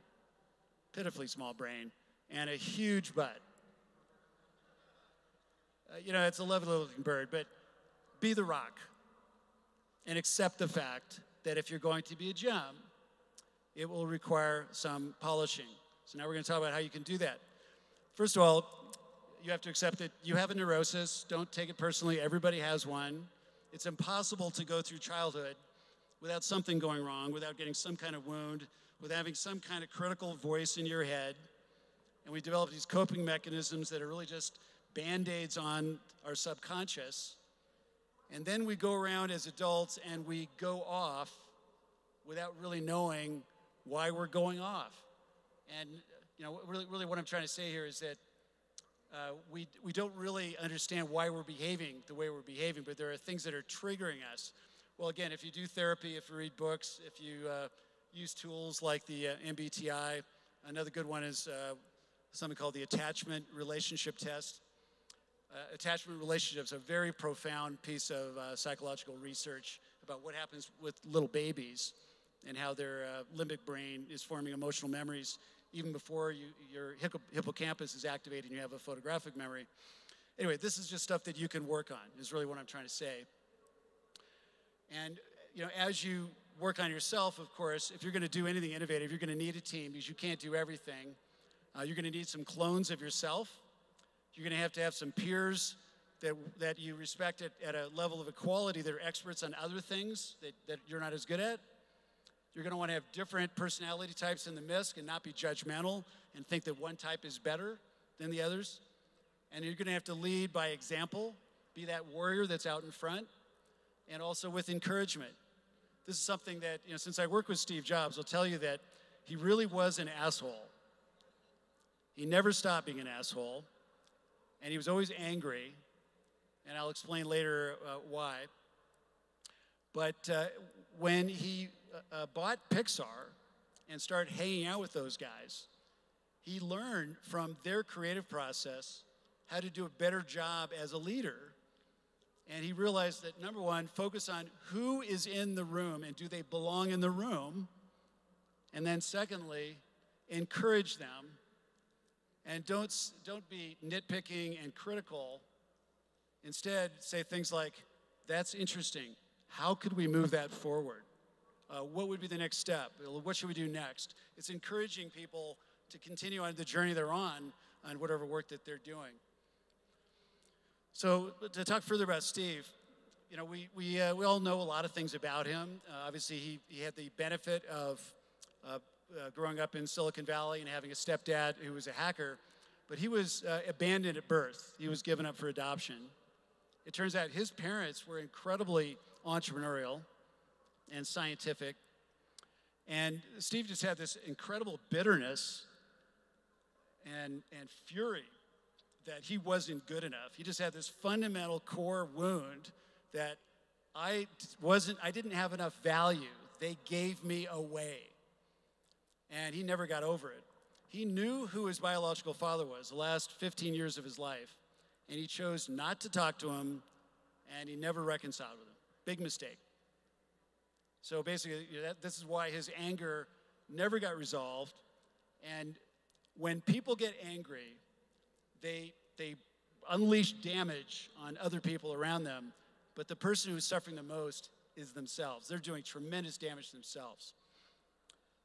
and a huge butt. You know, it's a lovely-looking bird, but be the rock and accept the fact that if you're going to be a gem, it will require some polishing. So now we're going to talk about how you can do that. First of all, you have to accept that you have a neurosis. Don't take it personally. Everybody has one. It's impossible to go through childhood without something going wrong, without getting some kind of wound, with having some kind of critical voice in your head. And we develop these coping mechanisms that are really just Band-Aids on our subconscious. And then we go around as adults and we go off without really knowing why we're going off. And you know, really what I'm trying to say here is that we don't really understand why we're behaving the way we're behaving, but there are things that are triggering us. Well, again, if you do therapy, if you read books, if you use tools like the MBTI, another good one is something called the attachment relationship test. Attachment relationships are a very profound piece of psychological research about what happens with little babies and how their limbic brain is forming emotional memories even before your hippocampus is activated and you have a photographic memory. Anyway, this is just stuff that you can work on, is really what I'm trying to say. And you know, as you work on yourself, of course, if you're going to do anything innovative, you're going to need a team because you can't do everything. You're going to need some clones of yourself. You're going to have some peers that you respect at a level of equality that are experts on other things that you're not as good at. You're going to want to have different personality types in the midst and not be judgmental and think that one type is better than the others. And you're going to have to lead by example, be that warrior that's out in front, and also with encouragement. This is something that, since I work with Steve Jobs, I'll tell you that he really was an asshole. He never stopped being an asshole, and he was always angry, and I'll explain later why. But when he bought Pixar and started hanging out with those guys, he learned from their creative process how to do a better job as a leader. And he realized that, number one, focus on who is in the room and do they belong in the room. And then secondly, encourage them. And don't be nitpicking and critical. Instead, say things like, that's interesting. How could we move that forward? What would be the next step? What should we do next? It's encouraging people to continue on the journey they're on whatever work that they're doing. So to talk further about Steve, we all know a lot of things about him. Obviously, he had the benefit of growing up in Silicon Valley and having a stepdad who was a hacker, but he was abandoned at birth. He was given up for adoption. It turns out his parents were incredibly entrepreneurial and scientific, and Steve just had this incredible bitterness and fury that he wasn't good enough. He just had this fundamental core wound that I didn't have enough value. They gave me away. And he never got over it. He knew who his biological father was the last 15 years of his life, and he chose not to talk to him, and he never reconciled with him. Big mistake. So basically, this is why his anger never got resolved. And when people get angry, they unleash damage on other people around them, but the person who's suffering the most is themselves. They're doing tremendous damage to themselves.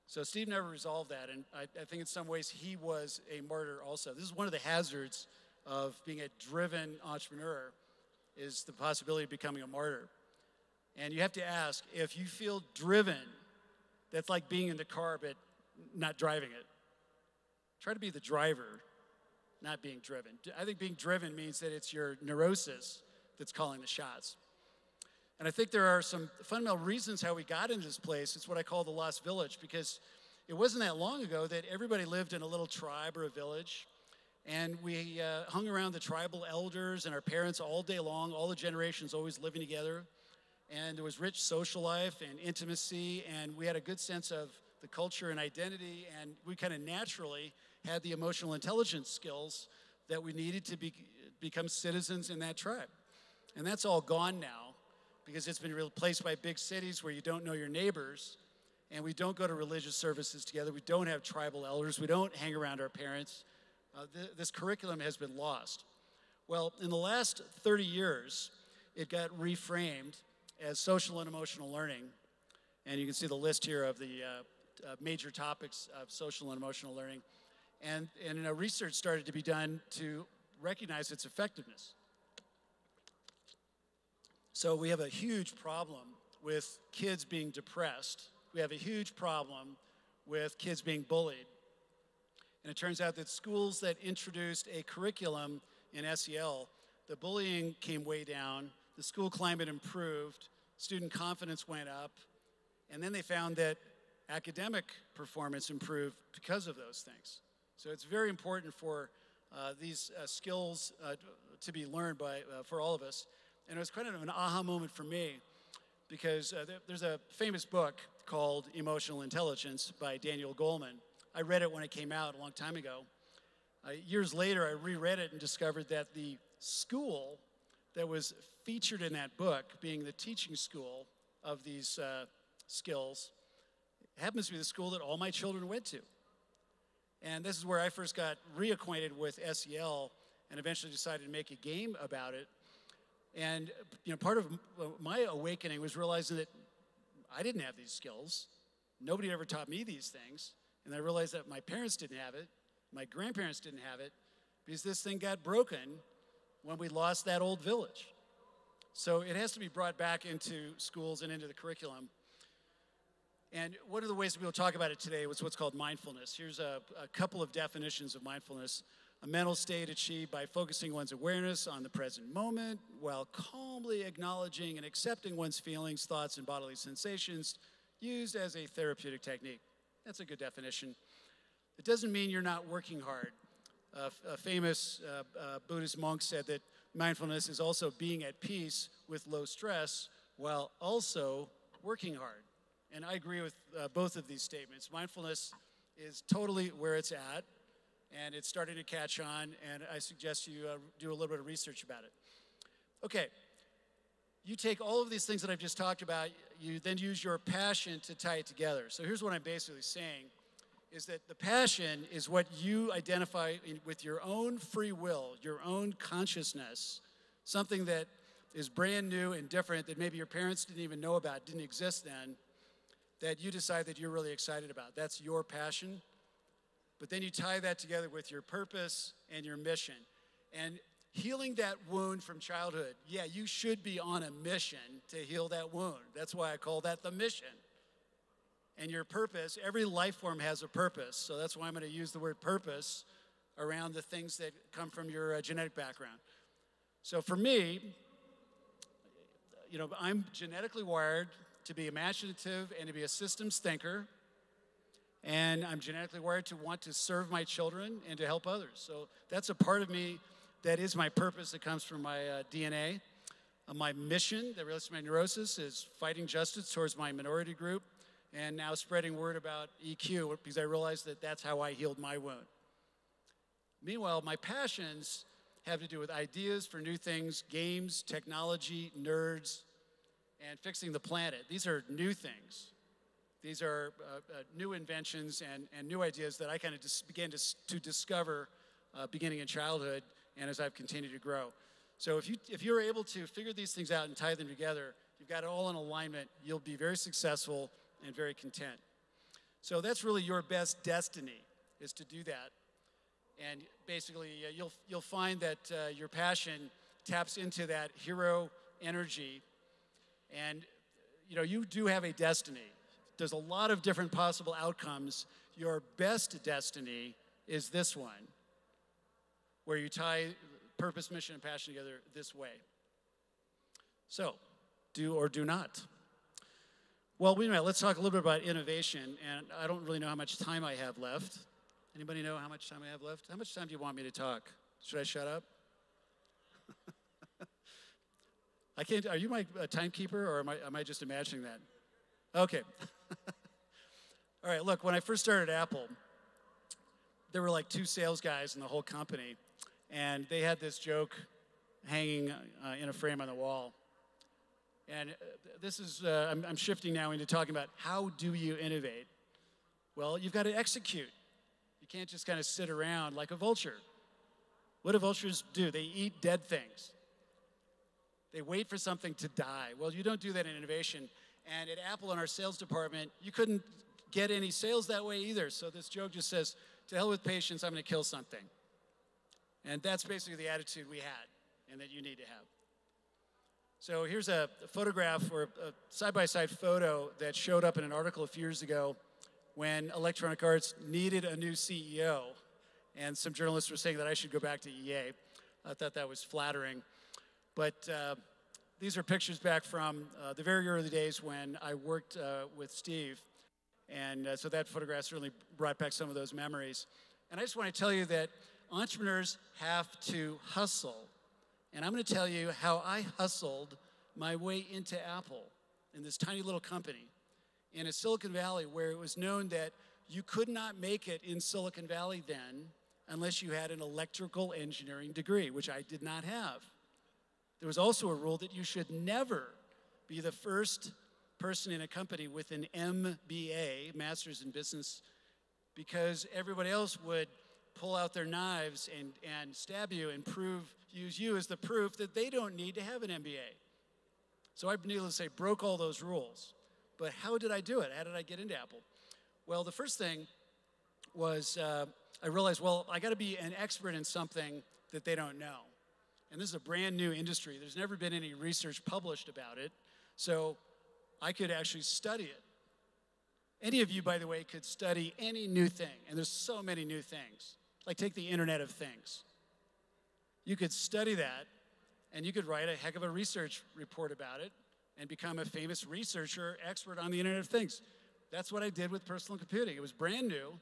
So Steve never resolved that, and I think in some ways he was a martyr also. This is one of the hazards of being a driven entrepreneur, is the possibility of becoming a martyr. And you have to ask, if you feel driven, that's like being in the car but not driving it. Try to be the driver, not being driven. I think being driven means that it's your neurosis that's calling the shots. And I think there are some fundamental reasons how we got into this place. It's what I call the lost village, because it wasn't that long ago that everybody lived in a little tribe or a village, and we hung around the tribal elders and our parents all day long, all the generations always living together. And there was rich social life and intimacy, and we had a good sense of the culture and identity, and we kind of naturally had the emotional intelligence skills that we needed to become citizens in that tribe. And that's all gone now, because it's been replaced by big cities where you don't know your neighbors, and we don't go to religious services together, we don't have tribal elders, we don't hang around our parents. This curriculum has been lost. Well, in the last 30 years, it got reframed as social and emotional learning, and you can see the list here of the major topics of social and emotional learning, and research started to be done to recognize its effectiveness. So we have a huge problem with kids being depressed. We have a huge problem with kids being bullied. And it turns out that schools that introduced a curriculum in SEL, the bullying came way down, the school climate improved, student confidence went up, and then they found that academic performance improved because of those things. So it's very important for these skills to be learned for all of us. And it was kind of an aha moment for me, because there's a famous book called Emotional Intelligence by Daniel Goleman. I read it when it came out a long time ago. Years later, I reread it and discovered that the school that was featured in that book, being the teaching school of these skills, happens to be the school that all my children went to. And this is where I first got reacquainted with SEL and eventually decided to make a game about it. And part of my awakening was realizing that I didn't have these skills. Nobody ever taught me these things. And I realized that my parents didn't have it. My grandparents didn't have it because this thing got broken when we lost that old village. So it has to be brought back into schools and into the curriculum. And one of the ways that we'll talk about it today was what's called mindfulness. Here's a couple of definitions of mindfulness. A mental state achieved by focusing one's awareness on the present moment while calmly acknowledging and accepting one's feelings, thoughts, and bodily sensations, used as a therapeutic technique. That's a good definition. It doesn't mean you're not working hard. A famous Buddhist monk said that mindfulness is also being at peace with low stress while also working hard. And I agree with both of these statements. Mindfulness is totally where it's at, and it's starting to catch on, and I suggest you do a little bit of research about it. Okay, you take all of these things that I've just talked about, you then use your passion to tie it together. So here's what I'm basically saying, is that the passion is what you identify with your own free will, your own consciousness, something that is brand new and different that maybe your parents didn't even know about, didn't exist then, that you decide that you're really excited about. That's your passion. But then you tie that together with your purpose and your mission. And healing that wound from childhood, yeah, you should be on a mission to heal that wound. That's why I call that the mission. And your purpose, every life form has a purpose. So that's why I'm going to use the word purpose around the things that come from your genetic background. So for me, I'm genetically wired to be imaginative and to be a systems thinker. And I'm genetically wired to want to serve my children and to help others. So that's a part of me that is my purpose that comes from my DNA. My mission that relates to my neurosis is fighting justice towards my minority group and now spreading word about EQ because I realized that that's how I healed my wound. Meanwhile, my passions have to do with ideas for new things, games, technology, nerds, and fixing the planet. These are new things. These are new inventions and new ideas that I kind of began to discover beginning in childhood and as I've continued to grow. So if you're able to figure these things out and tie them together, you've got it all in alignment, you'll be very successful and very content. So that's really your best destiny, is to do that. And basically, you'll find that your passion taps into that hero energy. And you do have a destiny. There's a lot of different possible outcomes. Your best destiny is this one, where you tie purpose, mission, and passion together this way. So, do or do not. Well, let's talk a little bit about innovation. And I don't really know how much time I have left. Anybody know how much time I have left? How much time do you want me to talk? Should I shut up? I can't. Are you my timekeeper, or am I just imagining that? Okay. All right. Look, when I first started Apple, there were like 2 sales guys in the whole company, and they had this joke hanging in a frame on the wall. And this is I'm shifting now into talking about how do you innovate. Well, you've got to execute. You can't just kind of sit around like a vulture. What do vultures do? They eat dead things. They wait for something to die. Well, you don't do that in innovation. And at Apple, in our sales department, you couldn't get any sales that way either. So this joke just says, to hell with patience, I'm going to kill something. And that's basically the attitude we had and that you need to have. So here's a photograph, or a side-by-side photo that showed up in an article a few years ago when Electronic Arts needed a new CEO. And some journalists were saying that I should go back to EA. I thought that was flattering. But these are pictures back from the very early days when I worked with Steve. And so that photograph certainly brought back some of those memories. And I just want to tell you that entrepreneurs have to hustle. And I'm going to tell you how I hustled my way into Apple in this tiny little company in a Silicon Valley where it was known that you could not make it in Silicon Valley then unless you had an electrical engineering degree, which I did not have. There was also a rule that you should never be the first person in a company with an MBA, Master's in Business, because everybody else would pull out their knives and stab you and use you as the proof that they don't need to have an MBA. So I, needless to say, broke all those rules. But how did I do it? How did I get into Apple? Well, the first thing was I realized, well, I got to be an expert in something that they don't know. And this is a brand new industry. There's never been any research published about it. So I could actually study it. Any of you, by the way, could study any new thing. And there's so many new things. Like take the Internet of Things. You could study that, and you could write a heck of a research report about it and become a famous researcher, expert on the Internet of Things. That's what I did with personal computing. It was brand new,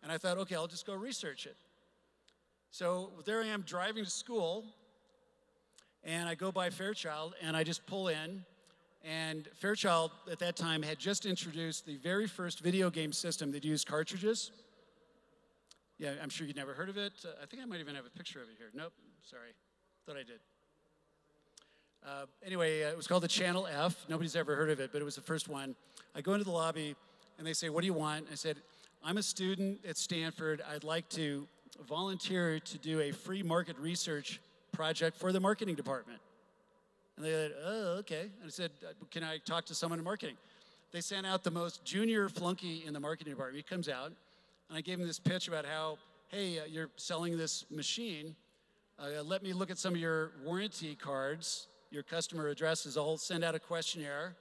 and I thought, okay, I'll just go research it. So there I am driving to school, and I go by Fairchild, and I just pull in, and Fairchild at that time had just introduced the very first video game system that used cartridges. Yeah, I'm sure you'd never heard of it. I think I might even have a picture of it here. Nope, sorry, thought I did. Anyway, it was called the Channel F. Nobody's ever heard of it, but it was the first one. I go into the lobby, and they say, what do you want? I said, I'm a student at Stanford. I'd like to volunteer to do a free market research project for the marketing department. And they said, oh, okay. And I said, can I talk to someone in marketing? They sent out the most junior flunky in the marketing department. He comes out, and I gave him this pitch about how, hey, you're selling this machine. Let me look at some of your warranty cards, your customer addresses. I'll send out a questionnaire,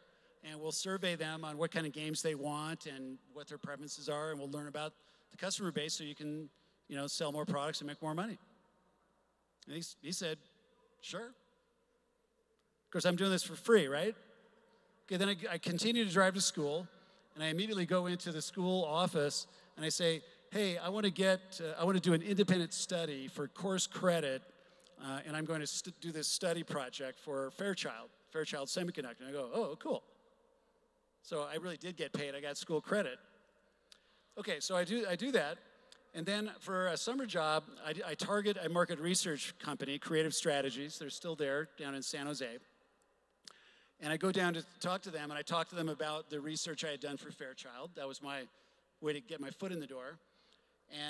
and we'll survey them on what kind of games they want and what their preferences are, and we'll learn about the customer base so you can, sell more products and make more money. And he said, sure. Of course, I'm doing this for free, right? Okay, then I continue to drive to school, and I immediately go into the school office, and I say, hey, I want to do an independent study for course credit, and I'm going to do this study project for Fairchild Semiconductor. And I go, oh, cool. So I really did get paid. I got school credit. Okay, so I do that. And then for a summer job, I target a market research company, Creative Strategies. They're still there down in San Jose. And I go down to talk to them, and I talk to them about the research I had done for Fairchild. That was my way to get my foot in the door.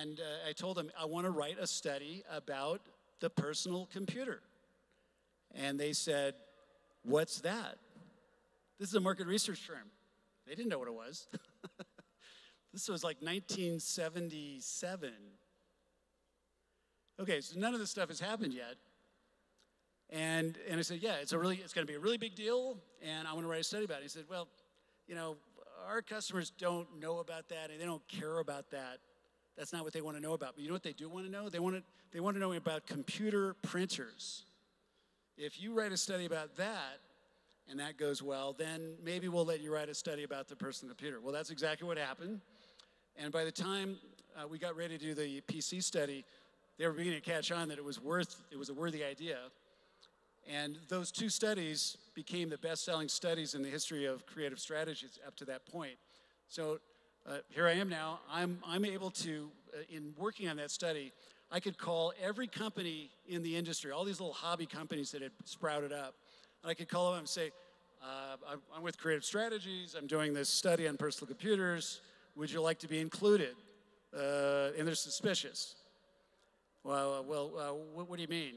And I told them, I want to write a study about the personal computer. And they said, what's that? This is a market research firm. They didn't know what it was. This was like 1977. Okay, so none of this stuff has happened yet. And I said, yeah, it's going to be a really big deal, and I want to write a study about it. He said, well, our customers don't know about that, and they don't care about that. That's not what they want to know about. But you know what they do want to know? They want to know about computer printers. If you write a study about that, and that goes well, then maybe we'll let you write a study about the personal computer. Well, that's exactly what happened. And by the time we got ready to do the PC study, they were beginning to catch on that it was a worthy idea. And those two studies became the best-selling studies in the history of creative strategies up to that point. So here I am now. I'm able to, in working on that study, I could call every company in the industry, all these little hobby companies that had sprouted up, and I could call them and say, I'm with Creative Strategies. I'm doing this study on personal computers. Would you like to be included? And they're suspicious. Well, what do you mean?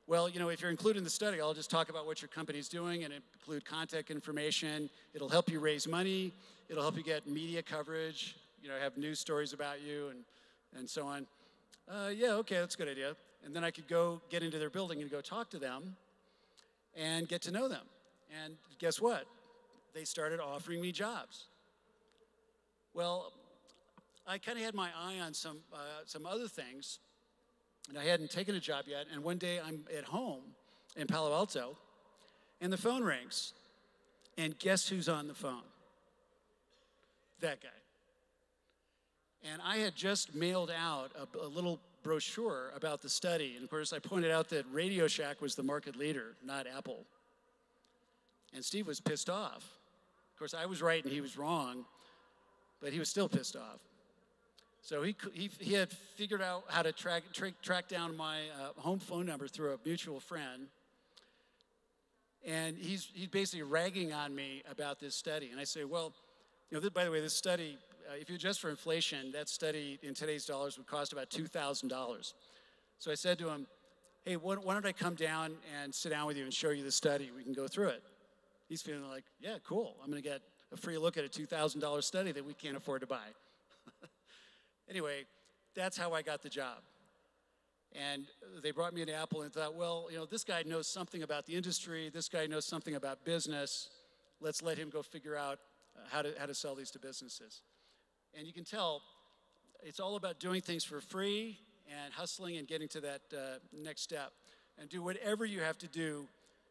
Well, if you're included in the study, I'll just talk about what your company's doing and include contact information. It'll help you raise money. It'll help you get media coverage, have news stories about you and so on. Yeah, okay, that's a good idea. And then I could go get into their building and go talk to them and get to know them. And guess what? They started offering me jobs. Well, I kind of had my eye on some other things, and I hadn't taken a job yet. And one day I'm at home in Palo Alto, and the phone rings. And guess who's on the phone? That guy. And I had just mailed out a little brochure about the study. And of course, I pointed out that Radio Shack was the market leader, not Apple. And Steve was pissed off. Of course, I was right and he was wrong, but he was still pissed off. So he had figured out how to track down my home phone number through a mutual friend. And he's basically ragging on me about this study. And I say, well, by the way, this study, if you adjust for inflation, that study in today's dollars would cost about $2,000. So I said to him, hey, why don't I come down and sit down with you and show you the study? We can go through it. He's feeling like, yeah, cool. I'm going to get a free look at a $2,000 study that we can't afford to buy. Anyway, that's how I got the job. And they brought me into Apple and thought, well, you know, this guy knows something about the industry. This guy knows something about business. Let's let him go figure out how to sell these to businesses. And you can tell it's all about doing things for free and hustling and getting to that next step. And do whatever you have to do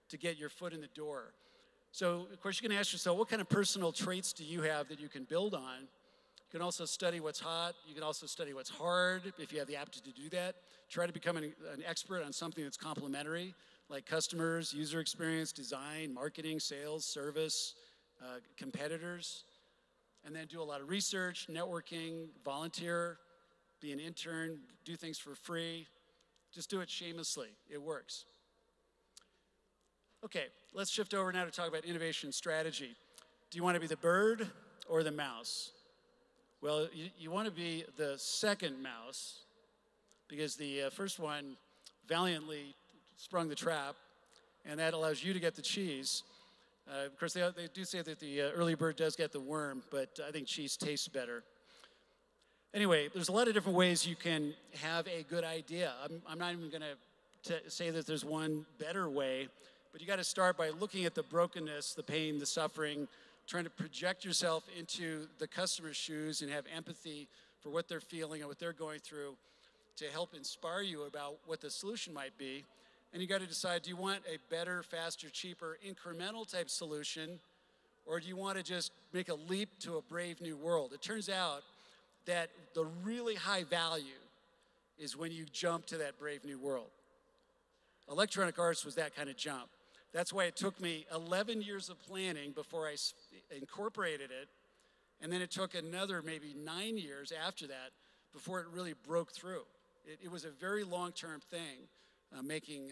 to get your foot in the door. So, of course, you can ask yourself, what kind of personal traits do you have that you can build on? You can also study what's hot. You can also study what's hard if you have the aptitude to do that. Try to become an expert on something that's complementary, like customers, user experience, design, marketing, sales, service, competitors. And then do a lot of research, networking, volunteer, be an intern, do things for free. Just do it shamelessly. It works. Okay, let's shift over now to talk about innovation strategy. Do you want to be the bird or the mouse? Well, you want to be the second mouse, because the first one valiantly sprung the trap, and that allows you to get the cheese. Of course, they do say that the early bird does get the worm, but I think cheese tastes better. Anyway, there's a lot of different ways you can have a good idea. I'm not even going to say that there's one better way, but you got to start by looking at the brokenness, the pain, the suffering, trying to project yourself into the customer's shoes and have empathy for what they're feeling and what they're going through to help inspire you about what the solution might be. And you got to decide, do you want a better, faster, cheaper, incremental type solution, or do you want to just make a leap to a brave new world? It turns out that the really high value is when you jump to that brave new world. Electronic arts was that kind of jump. That's why it took me 11 years of planning before I incorporated it, and then it took another maybe 9 years after that before it really broke through. It was a very long-term thing, making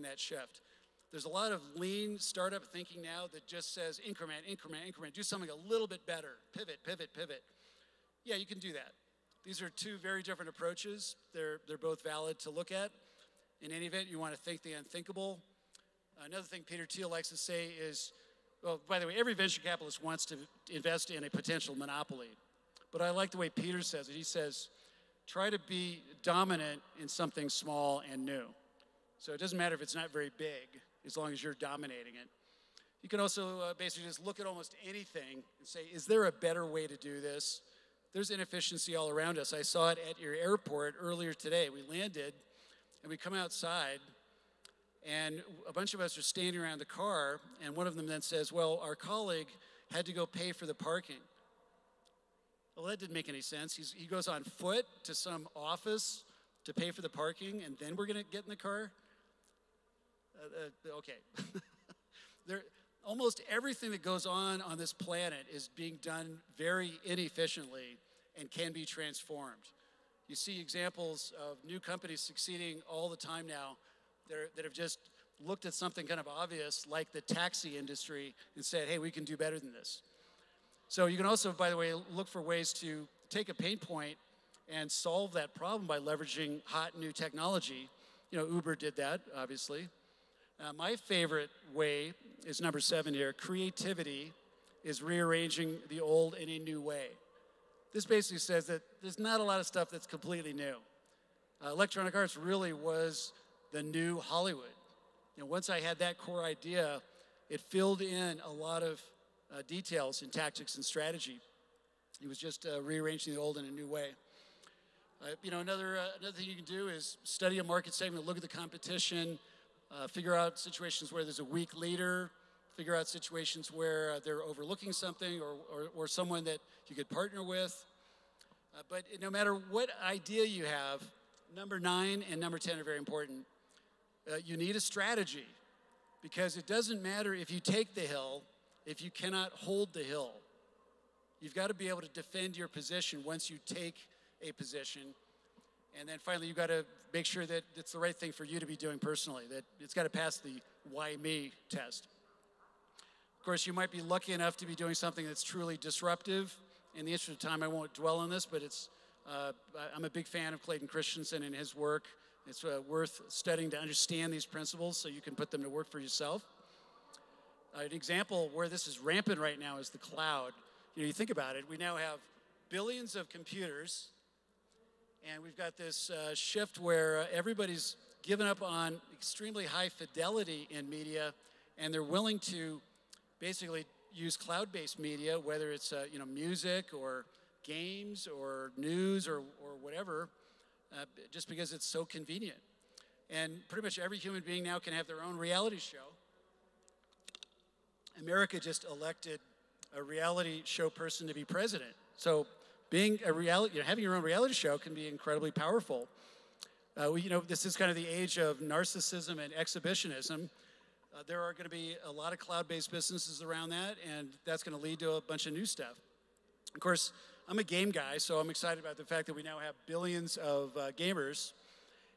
that shift. There's a lot of lean startup thinking now that just says increment, increment, increment, do something a little bit better, pivot, pivot, pivot. Yeah, you can do that. These are two very different approaches. They're both valid to look at. In any event, you want to think the unthinkable. Another thing Peter Thiel likes to say is, well, by the way, every venture capitalist wants to invest in a potential monopoly. But I like the way Peter says it. He says, try to be dominant in something small and new. So it doesn't matter if it's not very big, as long as you're dominating it. You can also basically just look at almost anything and say, is there a better way to do this? There's inefficiency all around us. I saw it at your airport earlier today. We landed, and we come outside, and a bunch of us are standing around the car, and one of them then says, well, our colleague had to go pay for the parking. Well, that didn't make any sense. He goes on foot to some office to pay for the parking, and then we're going to get in the car? Okay. Almost everything that goes on this planet is being done very inefficiently and can be transformed. You see examples of new companies succeeding all the time now that have just looked at something kind of obvious, like the taxi industry, and said, hey, we can do better than this. So you can also, by the way, look for ways to take a pain point and solve that problem by leveraging hot new technology. You know, Uber did that, obviously. My favorite way is number 7 here. Creativity is rearranging the old in a new way. This basically says that there's not a lot of stuff that's completely new. Electronic arts really was the new Hollywood. You know, once I had that core idea, it filled in a lot of details in tactics and strategy. It was just rearranging the old in a new way. You know, another thing you can do is study a market segment, look at the competition, figure out situations where there's a weak leader, figure out situations where they're overlooking something or someone that you could partner with. But no matter what idea you have, number 9 and number 10 are very important. You need a strategy, because it doesn't matter if you take the hill if you cannot hold the hill. You've got to be able to defend your position once you take a position. And then finally, you've got to make sure that it's the right thing for you to be doing personally, that it's got to pass the why me test. Of course, you might be lucky enough to be doing something that's truly disruptive. In the interest of time, I won't dwell on this, but I'm a big fan of Clayton Christensen and his work. It's worth studying to understand these principles so you can put them to work for yourself. An example where this is rampant right now is the cloud. You know, you think about it, we now have billions of computers, And we've got this shift where everybody's given up on extremely high fidelity in media, and they're willing to basically use cloud-based media, whether it's music or games or news or whatever, just because it's so convenient. And pretty much every human being now can have their own reality show. America just elected a reality show person to be president. So being having your own reality show can be incredibly powerful. This is kind of the age of narcissism and exhibitionism. There are going to be a lot of cloud-based businesses around that, and that's going to lead to a bunch of new stuff. Of course, I'm a game guy, so I'm excited about the fact that we now have billions of gamers.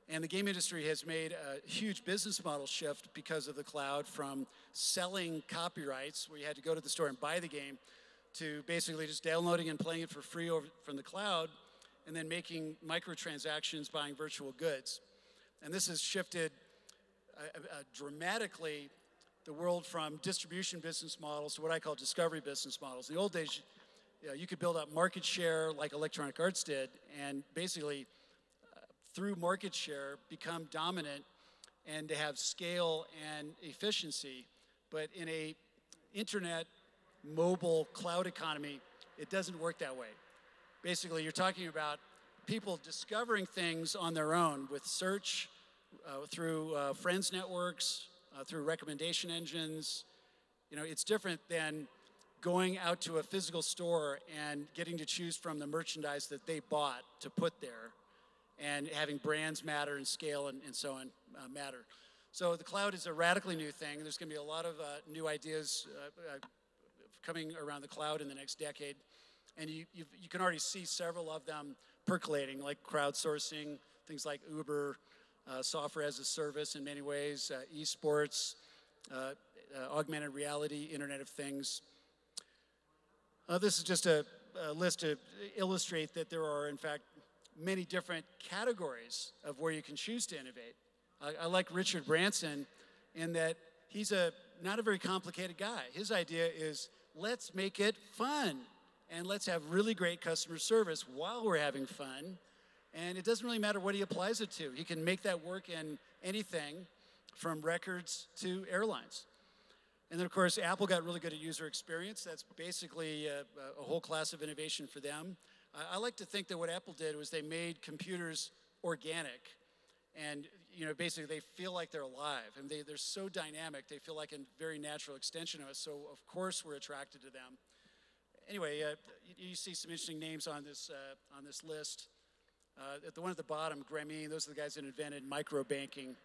And the game industry has made a huge business model shift because of the cloud, from selling copyrights, where you had to go to the store and buy the game, to basically just downloading and playing it for free from the cloud, and then making microtransactions, buying virtual goods. And this has shifted dramatically the world from distribution business models to what I call discovery business models. In the old days, you could build up market share like Electronic Arts did, and basically through market share become dominant and to have scale and efficiency. But in a internet, mobile, cloud economy, it doesn't work that way. Basically, you're talking about people discovering things on their own with search, through friends networks, through recommendation engines. It's different than going out to a physical store and getting to choose from the merchandise that they bought to put there, and having brands matter and scale and so on matter. So the cloud is a radically new thing. There's going to be a lot of new ideas coming around the cloud in the next decade. And you can already see several of them percolating, like crowdsourcing, things like Uber, software as a service in many ways, esports, augmented reality, Internet of Things. This is just a list to illustrate that there are, in fact, many different categories of where you can choose to innovate. I like Richard Branson in that he's not a very complicated guy. His idea is, let's make it fun, and let's have really great customer service while we're having fun. And it doesn't really matter what he applies it to. He can make that work in anything from records to airlines. And then, of course, Apple got really good at user experience. That's basically a whole class of innovation for them. I like to think that what Apple did was they made computers organic. And basically they feel like they're alive. And they're so dynamic, they feel like a very natural extension of us. So, of course, we're attracted to them. Anyway, you see some interesting names on this list. The one at the bottom, Grameen, those are the guys that invented microbanking.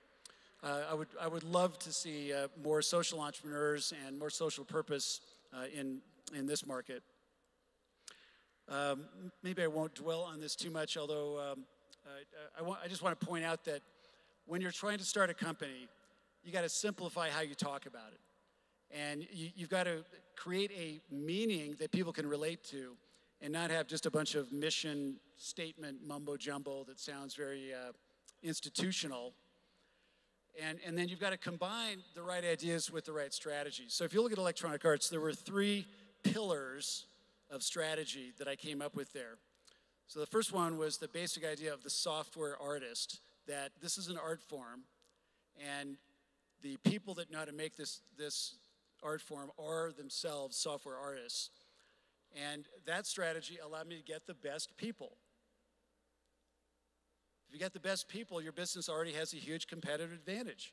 I would love to see more social entrepreneurs and more social purpose in this market. Maybe I won't dwell on this too much, although I just want to point out that when you're trying to start a company, you got to simplify how you talk about it. And you've got to create a meaning that people can relate to, and not have just a bunch of mission statement mumbo jumbo that sounds very institutional. And then you've got to combine the right ideas with the right strategies. So if you look at Electronic Arts, there were 3 pillars of strategy that I came up with there. So the first one was the basic idea of the software artist, that this is an art form, and the people that know how to make this art form are themselves software artists. And that strategy allowed me to get the best people. If you get the best people, your business already has a huge competitive advantage.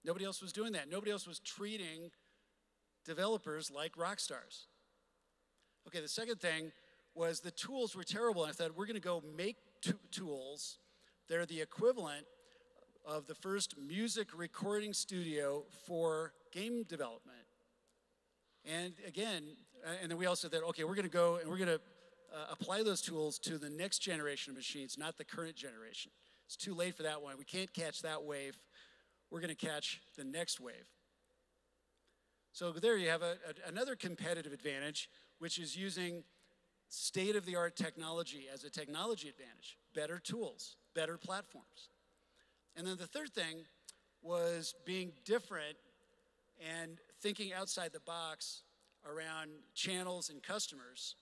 Nobody else was doing that. Nobody else was treating developers like rock stars. Okay, the second thing was the tools were terrible. And I thought, we're going to go make tools that are the equivalent of the first music recording studio for game development. And again, and then we also said, okay, we're going to go and we're going to apply those tools to the next generation of machines, not the current generation. It's too late for that one. We can't catch that wave. We're going to catch the next wave. So there you have another competitive advantage, which is using state-of-the-art technology as a technology advantage, better tools, better platforms. And then the third thing was being different and thinking outside the box around channels and customers.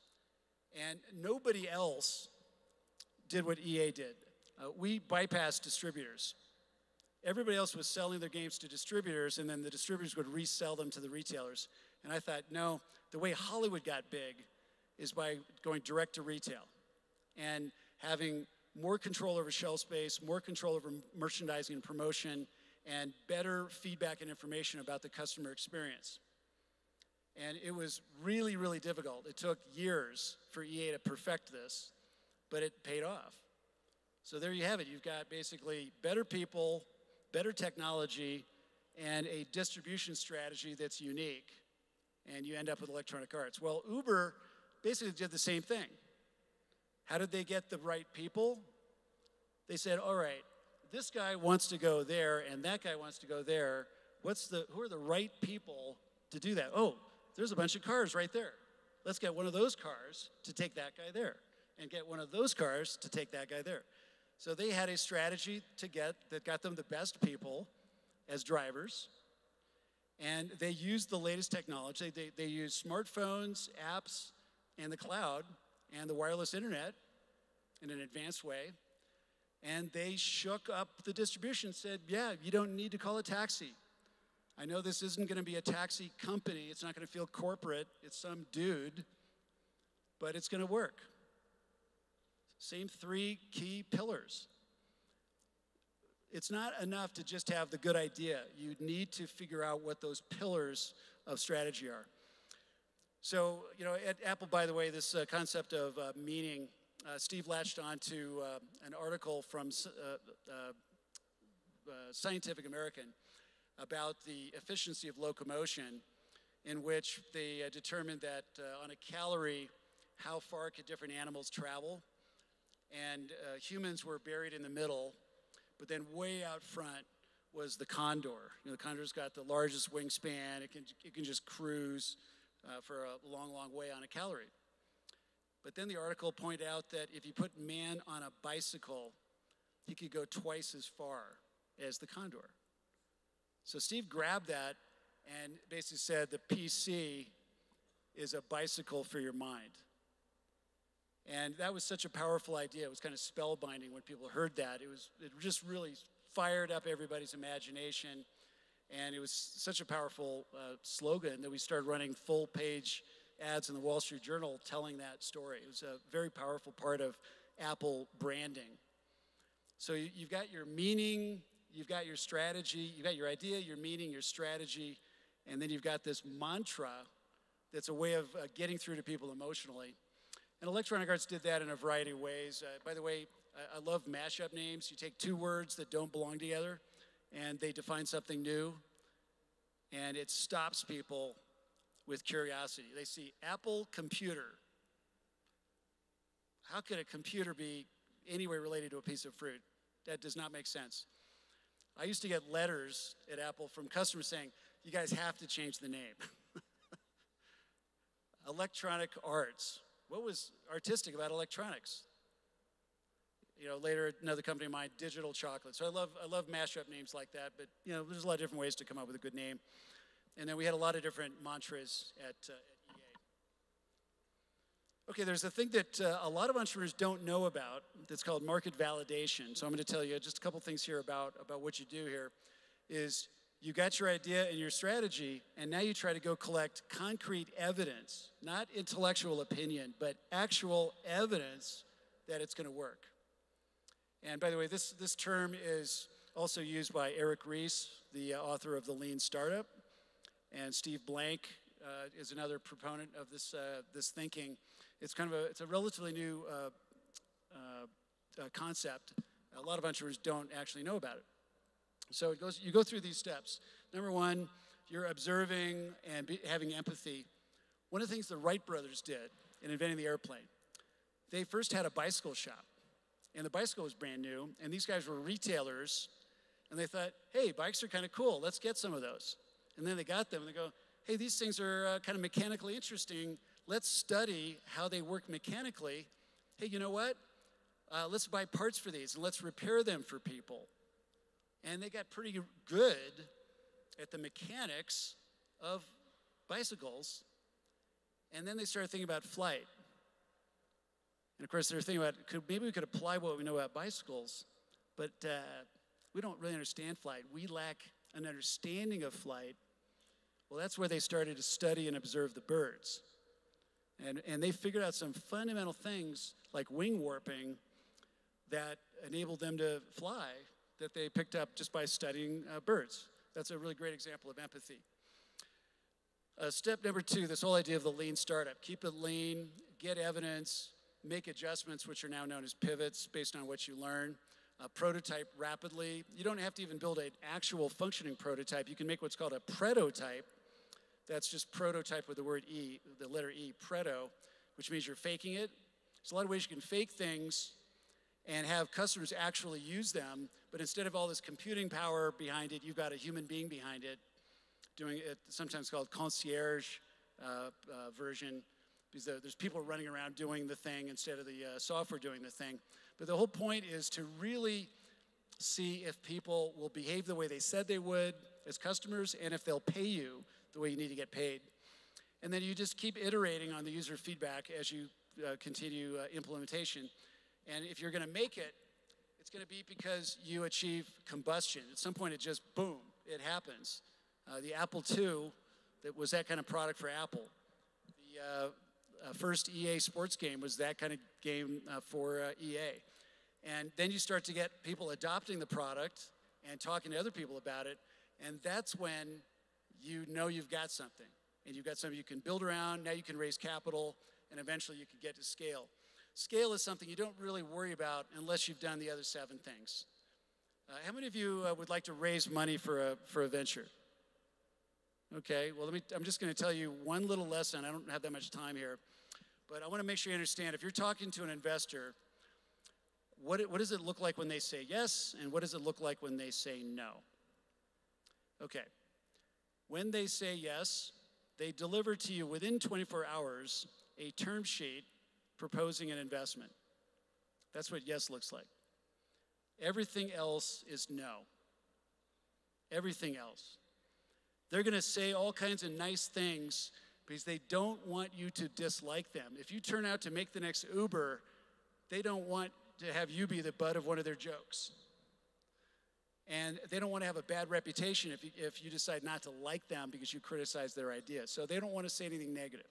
And nobody else did what EA did. We bypassed distributors. Everybody else was selling their games to distributors, and then the distributors would resell them to the retailers. And I thought, no, the way Hollywood got big is by going direct to retail and having more control over shelf space, more control over merchandising and promotion, and better feedback and information about the customer experience. And it was really, really difficult. It took years for EA to perfect this, but it paid off. So there you have it. You've got basically better people, better technology, and a distribution strategy that's unique. And you end up with Electronic Arts. Well, Uber basically did the same thing. How did they get the right people? They said, all right, this guy wants to go there, and that guy wants to go there. Who are the right people to do that? Oh, there's a bunch of cars right there. Let's get one of those cars to take that guy there, and get one of those cars to take that guy there. So they had a strategy that got them the best people as drivers, and they used the latest technology. They used smartphones, apps, and the cloud, and the wireless internet in an advanced way. And they shook up the distribution, said, yeah, you don't need to call a taxi. I know this isn't going to be a taxi company. It's not going to feel corporate. It's some dude, but it's going to work. Same three key pillars. It's not enough to just have the good idea. You need to figure out what those pillars of strategy are. So, at Apple, by the way, this concept of meaning, Steve latched onto an article from Scientific American about the efficiency of locomotion, in which they determined that on a calorie, how far could different animals travel. And humans were buried in the middle, but then way out front was the condor. The condor's got the largest wingspan. It can just cruise for a long, long way on a calorie. But then the article pointed out that if you put man on a bicycle, he could go twice as far as the condor. So Steve grabbed that and basically said the PC is a bicycle for your mind. And that was such a powerful idea. It was kind of spellbinding when people heard that. It just really fired up everybody's imagination. And it was such a powerful slogan that we started running full-page ads in the Wall Street Journal telling that story. It was a very powerful part of Apple branding. So you've got your meaning, you've got your strategy, you've got your idea, your meaning, your strategy, and then you've got this mantra that's a way of getting through to people emotionally. And Electronic Arts did that in a variety of ways. By the way, I love mashup names. You take two words that don't belong together, and they define something new, and it stops people with curiosity. They see Apple computer. How could a computer be any way related to a piece of fruit? That does not make sense. I used to get letters at Apple from customers saying, you guys have to change the name. Electronic Arts. What was artistic about electronics? Later another company of mine, Digital Chocolate. So I love mashup names like that, but there's a lot of different ways to come up with a good name. And then we had a lot of different mantras at EA. Okay, there's a thing that a lot of entrepreneurs don't know about that's called market validation. So I'm going to tell you just a couple things here about what you do here. Is you got your idea and your strategy, and now you try to go collect concrete evidence, not intellectual opinion, but actual evidence that it's going to work. And by the way, this term is also used by Eric Ries, the author of The Lean Startup, and Steve Blank is another proponent of this thinking. It's a relatively new concept. A lot of entrepreneurs don't actually know about it. So you go through these steps. Number one, you're observing and having empathy. One of the things the Wright brothers did in inventing the airplane, they first had a bicycle shop. And the bicycle was brand new. And these guys were retailers. And they thought, hey, bikes are kind of cool. Let's get some of those. And then they got them. And they go, hey, these things are kind of mechanically interesting. Let's study how they work mechanically. Hey, you know what? Let's buy parts for these. And let's repair them for people. And they got pretty good at the mechanics of bicycles. And then they started thinking about flight. And of course, they're thinking about, maybe we could apply what we know about bicycles, but we don't really understand flight. We lack an understanding of flight. Well, that's where they started to study and observe the birds. And they figured out some fundamental things like wing warping that enabled them to fly that they picked up just by studying birds. That's a really great example of empathy. Step number 2, this whole idea of the lean startup. Keep it lean, get evidence, make adjustments, which are now known as pivots based on what you learn. Prototype rapidly. You don't have to even build an actual functioning prototype. You can make what's called a prototype. That's just prototype with the word E, the letter E, preto, which means you're faking it. There's a lot of ways you can fake things and have customers actually use them, but instead of all this computing power behind it, you've got a human being behind it doing it, sometimes called concierge version, because there's people running around doing the thing instead of the software doing the thing. But the whole point is to really see if people will behave the way they said they would as customers, and if they'll pay you the way you need to get paid. And then you just keep iterating on the user feedback as you continue implementation. And if you're going to make it, it's going to be because you achieve combustion. At some point, it just, boom, it happens. The Apple II, that was that kind of product for Apple. The first EA sports game was that kind of game for EA. And then you start to get people adopting the product and talking to other people about it, and that's when you know you've got something. And you've got something you can build around, now you can raise capital, and eventually you can get to scale. Scale is something you don't really worry about unless you've done the other 7 things. How many of you would like to raise money for a venture? Okay, well, I'm just going to tell you one little lesson. I don't have that much time here, but I want to make sure you understand. If you're talking to an investor, what does it look like when they say yes, and what does it look like when they say no? Okay, when they say yes, they deliver to you within 24 hours a term sheet proposing an investment. That's what yes looks like. Everything else is no. Everything else. They're going to say all kinds of nice things because they don't want you to dislike them. If you turn out to make the next Uber, they don't want to have you be the butt of one of their jokes. And they don't want to have a bad reputation if you decide not to like them because you criticize their idea. So they don't want to say anything negative.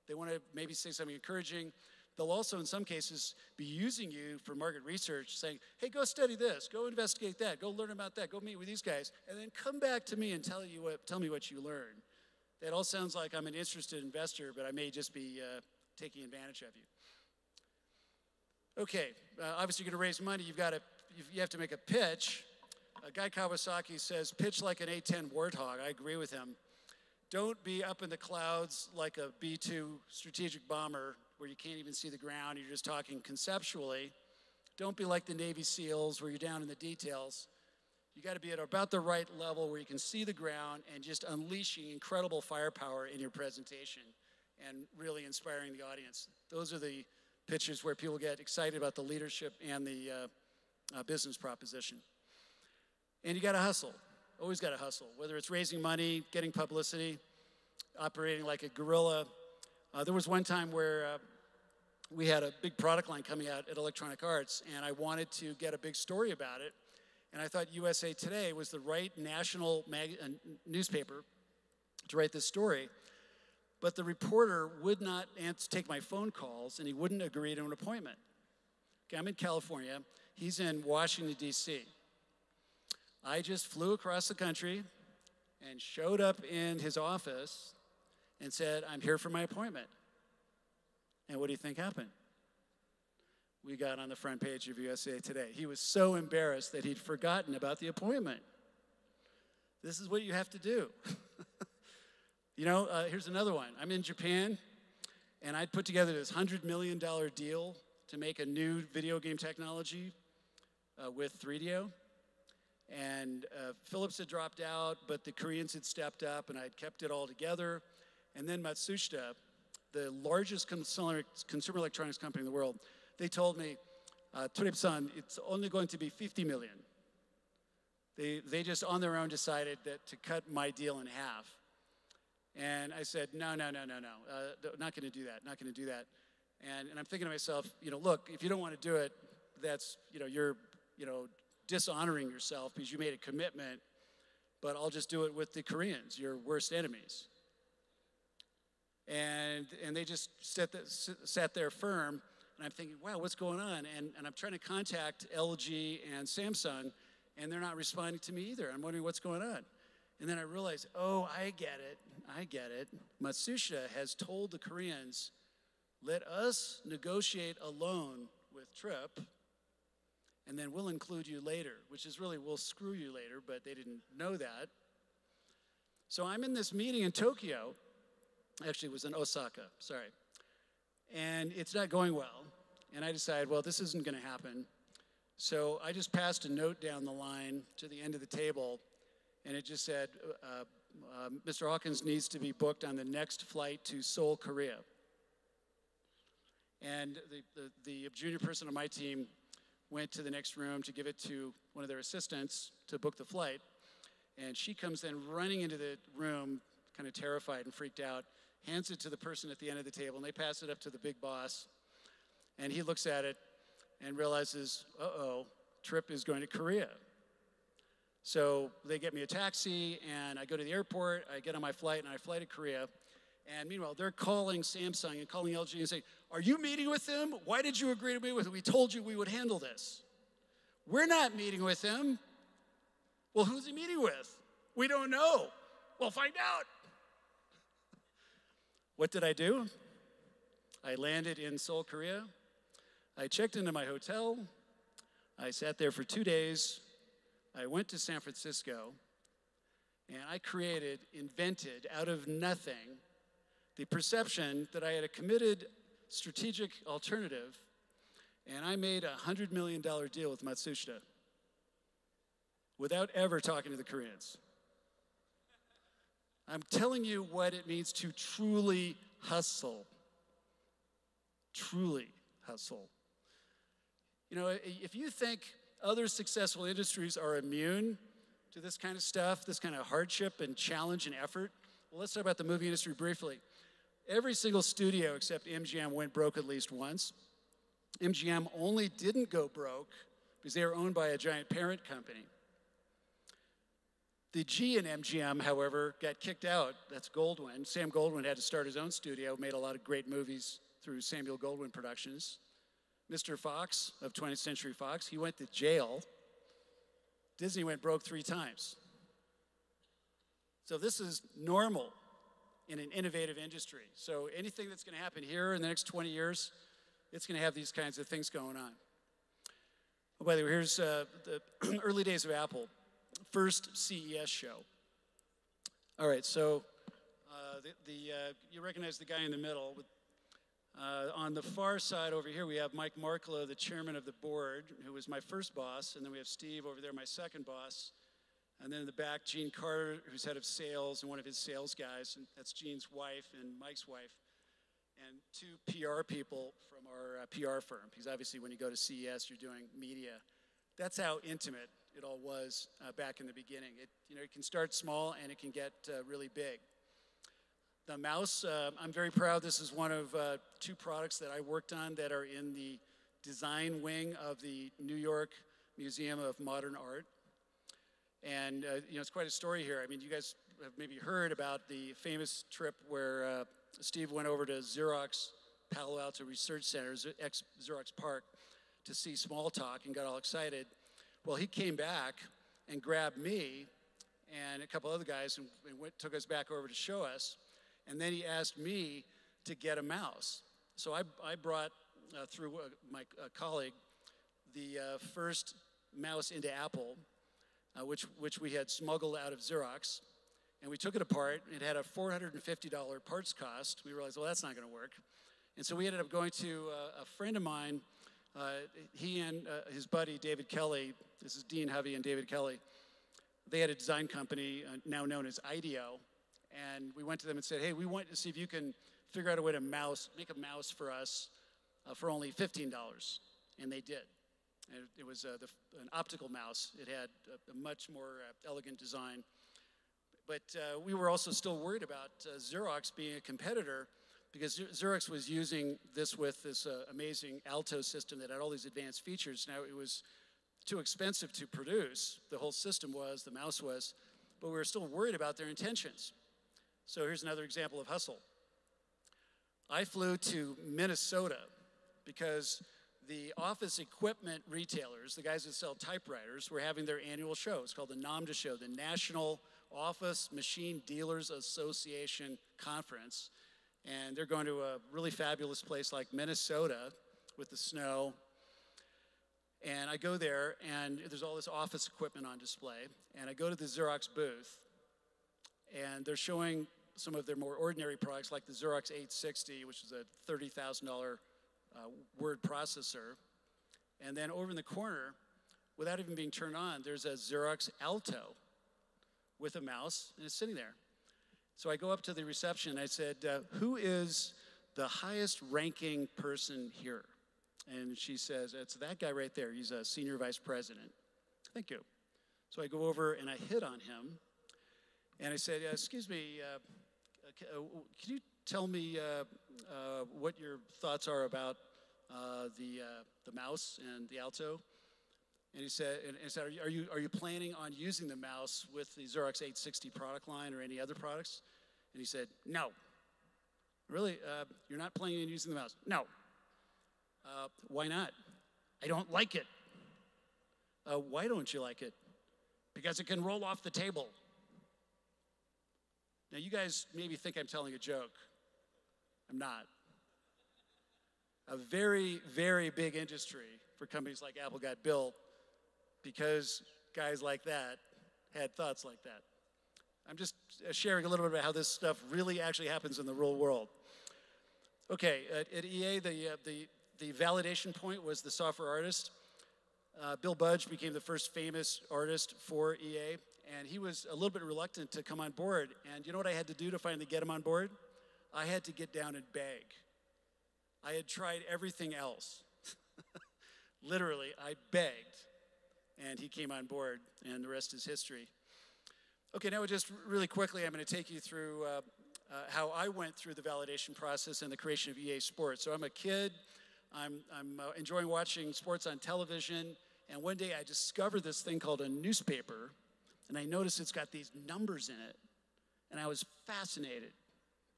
They want to maybe say something encouraging. They'll also, in some cases, be using you for market research, saying, hey, go study this, go investigate that, go learn about that, go meet with these guys, and then come back to me and tell me what you learned. That all sounds like I'm an interested investor, but I may just be taking advantage of you. Okay, obviously you're going to raise money. You have to make a pitch. Guy Kawasaki says, pitch like an A-10 Warthog. I agree with him. Don't be up in the clouds like a B-2 strategic bomber where you can't even see the ground, you're just talking conceptually. Don't be like the Navy SEALs where you're down in the details. You got to be at about the right level where you can see the ground and just unleashing incredible firepower in your presentation and really inspiring the audience. Those are the pitches where people get excited about the leadership and the business proposition. And you got to hustle. Always got to hustle, whether it's raising money, getting publicity, operating like a guerrilla. There was one time where we had a big product line coming out at Electronic Arts, and I wanted to get a big story about it. And I thought USA Today was the right national newspaper to write this story. But the reporter would not take my phone calls, and he wouldn't agree to an appointment. Okay, I'm in California. He's in Washington, D.C. I just flew across the country and showed up in his office and said, I'm here for my appointment. And what do you think happened? We got on the front page of USA Today. He was so embarrassed that he'd forgotten about the appointment. This is what you have to do. Here's another one. I'm in Japan, and I'd put together this $100 million deal to make a new video game technology with 3DO. And Philips had dropped out, but the Koreans had stepped up, and I'd kept it all together. And then Matsushita, the largest consumer electronics company in the world, they told me, Torib-san, it's only going to be 50 million. They just on their own decided that to cut my deal in half. And I said, no, not going to do that, not going to do that. And I'm thinking to myself, look, if you don't want to do it, that's, you're, dishonoring yourself because you made a commitment, but I'll just do it with the Koreans, your worst enemies. And they just sat there firm, and I'm thinking, wow, what's going on? And I'm trying to contact LG and Samsung, and they're not responding to me either. I'm wondering what's going on. And then I realized, oh, I get it. Matsushita has told the Koreans, let us negotiate a loan with Tripp, and then we'll include you later, which is really, we'll screw you later, but they didn't know that. So I'm in this meeting in Tokyo. Actually, it was in Osaka, sorry. And it's not going well. And I decided, well, this isn't going to happen. So I just passed a note down the line to the end of the table, and it just said, Mr. Hawkins needs to be booked on the next flight to Seoul, Korea. And the junior person on my team went to the next room to give it to one of their assistants to book the flight. And she comes then running into the room, kind of terrified and freaked out, hands it to the person at the end of the table, and they pass it up to the big boss. And he looks at it and realizes, uh-oh, Tripp is going to Korea. So they get me a taxi, and I go to the airport, I get on my flight, and I fly to Korea. And meanwhile, they're calling Samsung and calling LG and saying, are you meeting with them? Why did you agree to meet with them? We told you we would handle this. We're not meeting with him. Well, who's he meeting with? We don't know. We'll find out. What did I do? I landed in Seoul, Korea. I checked into my hotel. I sat there for 2 days. I went to San Francisco, and I invented out of nothing the perception that I had a committed strategic alternative, and I made a $100 million deal with Matsushita without ever talking to the Koreans. I'm telling you what it means to truly hustle. Truly hustle. If you think other successful industries are immune to this kind of stuff, this kind of hardship and challenge and effort, well, let's talk about the movie industry briefly. Every single studio except MGM went broke at least once. MGM only didn't go broke because they were owned by a giant parent company. The G in MGM, however, got kicked out. That's Goldwyn. Sam Goldwyn had to start his own studio, made a lot of great movies through Samuel Goldwyn Productions. Mr. Fox of 20th Century Fox, he went to jail. Disney went broke 3 times. So this is normal in an innovative industry. So anything that's going to happen here in the next 20 years, it's going to have these kinds of things going on. Oh, by the way, here's the early days of Apple. First CES show. All right, so you recognize the guy in the middle. On the far side over here, we have Mike Marklow, the chairman of the board, who was my first boss, and then we have Steve over there, my second boss. And then in the back, Gene Carter, who's head of sales and one of his sales guys, and that's Gene's wife and Mike's wife, and 2 PR people from our PR firm, because obviously when you go to CES, you're doing media. That's how intimate it all was back in the beginning. It can start small and it can get really big. The mouse, I'm very proud. This is one of 2 products that I worked on that are in the design wing of the New York Museum of Modern Art. And it's quite a story here. I mean, you guys have maybe heard about the famous trip where Steve went over to Xerox Palo Alto Research Center, ex-Xerox Park, to see Smalltalk and got all excited. Well, he came back and grabbed me and a couple other guys and took us back over to show us. And then he asked me to get a mouse. So I brought, through my colleague, the first mouse into Apple, which we had smuggled out of Xerox. And we took it apart. It had a $450 parts cost. We realized, well, that's not going to work. And so we ended up going to a friend of mine. He and his buddy, David Kelly, this is Dean Hovey and David Kelly, they had a design company now known as IDEO. And we went to them and said, hey, we want to see if you can figure out a way to make a mouse for us for only $15. And they did. And it was an optical mouse. It had a much more elegant design. But we were also still worried about Xerox being a competitor because Xerox was using this with this amazing Alto system that had all these advanced features. Now, it was too expensive to produce. The whole system was, the mouse was, but we were still worried about their intentions. So here's another example of hustle. I flew to Minnesota because the office equipment retailers, the guys that sell typewriters, were having their annual show. It's called the NAMDA show, the National Office Machine Dealers Association Conference. And they're going to a really fabulous place like Minnesota with the snow. And I go there, and there's all this office equipment on display. And I go to the Xerox booth, and they're showing some of their more ordinary products, like the Xerox 860, which is a $30,000 word processor. And then over in the corner, without even being turned on, there's a Xerox Alto with a mouse, and it's sitting there. So I go up to the reception, and I said, who is the highest ranking person here? And she says, it's that guy right there. He's a senior vice president. Thank you. So I go over, and I hit on him. And I said, excuse me, can you tell me what your thoughts are about the mouse and the Alto? And he said, are you planning on using the mouse with the Xerox 860 product line or any other products? And he said, no. Really? You're not planning on using the mouse? No. Why not? I don't like it. Why don't you like it? Because it can roll off the table. Now, you guys maybe think I'm telling a joke. I'm not. A very, very big industry for companies like Apple got built because guys like that had thoughts like that. I'm just sharing a little bit about how this stuff really actually happens in the real world. Okay, at EA, the validation point was the software artist. Bill Budge became the first famous artist for EA, and he was a little bit reluctant to come on board. And you know what I had to do to finally get him on board? I had to get down and beg. I had tried everything else. Literally, I begged, and he came on board, and the rest is history. Okay, now just really quickly, I'm going to take you through how I went through the validation process and the creation of EA Sports. So I'm a kid. I'm enjoying watching sports on television, and one day I discovered this thing called a newspaper, and I noticed it's got these numbers in it, and I was fascinated.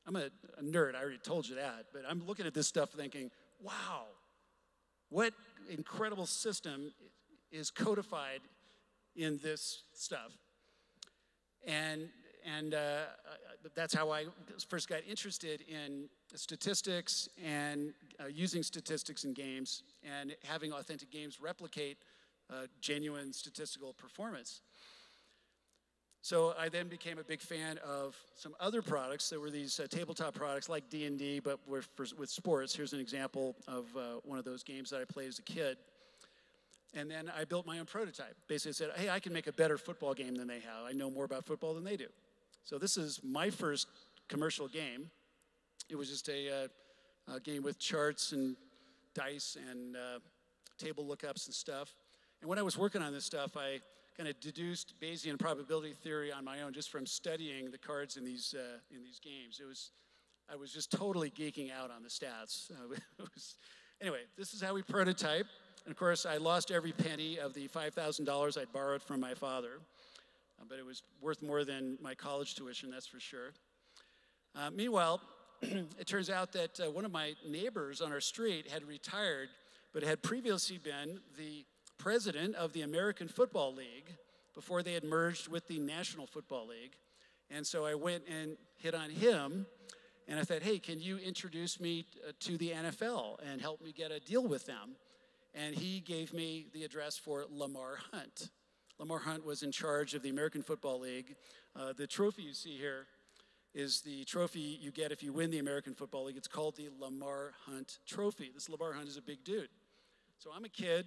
I'm a nerd, I already told you that, but I'm looking at this stuff thinking, wow, what incredible system is codified in this stuff. And that's how I first got interested in statistics and using statistics in games and having authentic games replicate genuine statistical performance. So I then became a big fan of some other products. There were these tabletop products like D&D, but with sports. Here's an example of one of those games that I played as a kid. And then I built my own prototype. Basically said, hey, I can make a better football game than they have. I know more about football than they do. So this is my first commercial game. It was just a game with charts and dice and table lookups and stuff. And when I was working on this stuff, I kind of deduced Bayesian probability theory on my own just from studying the cards in these games. I was just totally geeking out on the stats. Anyway, this is how we prototype. And of course, I lost every penny of the $5,000 I'd borrowed from my father. But it was worth more than my college tuition, that's for sure. Meanwhile, it turns out that one of my neighbors on our street had retired, but had previously been the president of the American Football League before they had merged with the National Football League. And so I went and hit on him, and I thought, hey, can you introduce me to the NFL and help me get a deal with them? And he gave me the address for Lamar Hunt. Lamar Hunt was in charge of the American Football League. The trophy you see here is the trophy you get if you win the American Football League. It's called the Lamar Hunt Trophy. This Lamar Hunt is a big dude. So I'm a kid,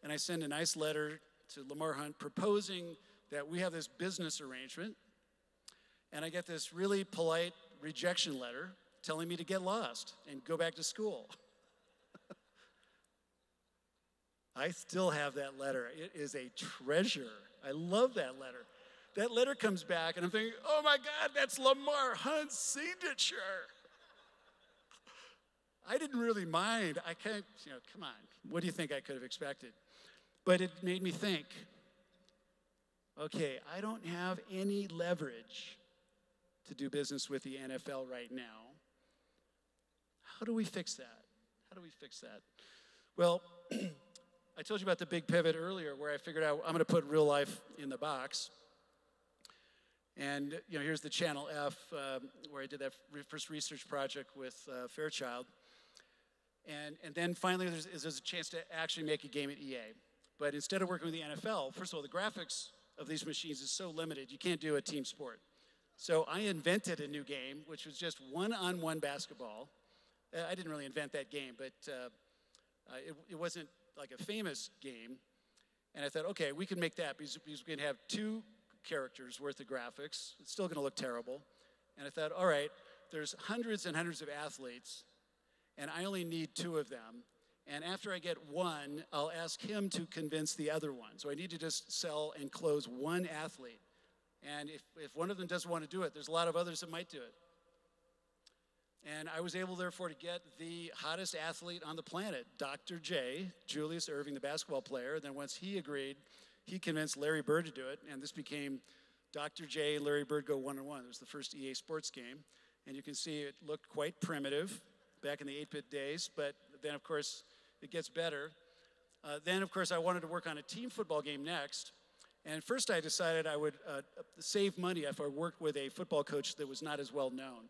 and I send a nice letter to Lamar Hunt proposing that we have this business arrangement, and I get this really polite rejection letter telling me to get lost and go back to school. I still have that letter. It is a treasure. I love that letter. That letter comes back, and I'm thinking, oh my God, that's Lamar Hunt's signature. I didn't really mind. I can't, come on. What do you think I could have expected? But it made me think, okay, I don't have any leverage to do business with the NFL right now. How do we fix that? How do we fix that? Well, I told you about the big pivot earlier where I figured out I'm going to put real life in the box. And here's the Channel F where I did that first research project with Fairchild. And then finally there's a chance to actually make a game at EA. But instead of working with the NFL, first of all, the graphics of these machines is so limited, you can't do a team sport. So I invented a new game, which was just one-on-one basketball. I didn't really invent that game, but it wasn't like a famous game. And I thought, okay, we can make that because we can have 2 characters worth of graphics. It's still going to look terrible. And I thought, all right, there's hundreds and hundreds of athletes, and I only need 2 of them. And after I get one, I'll ask him to convince the other one. So I need to just sell and close one athlete. And if one of them doesn't want to do it, there's a lot of others that might do it. And I was able, therefore, to get the hottest athlete on the planet, Dr. J, Julius Erving, the basketball player. And then once he agreed, he convinced Larry Bird to do it. And this became Dr. J and Larry Bird go one-on-one. It was the first EA Sports game. And you can see it looked quite primitive back in the 8-bit days. But then, of course, it gets better. Then, of course, I wanted to work on a team football game next. And first I decided I would save money if I worked with a football coach that was not as well known.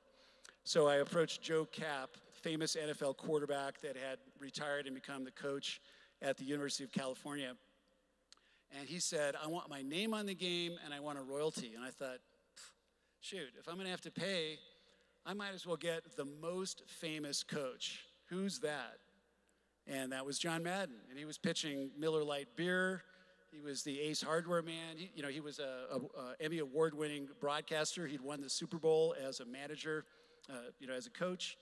So I approached Joe Kapp, famous NFL quarterback that had retired and become the coach at the University of California. And he said, I want my name on the game and I want a royalty. And I thought, shoot, if I'm going to have to pay, I might as well get the most famous coach. Who's that? And that was John Madden. And he was pitching Miller Lite beer. He was the Ace Hardware man. He was a Emmy Award-winning broadcaster. He'd won the Super Bowl as a manager, as a coach.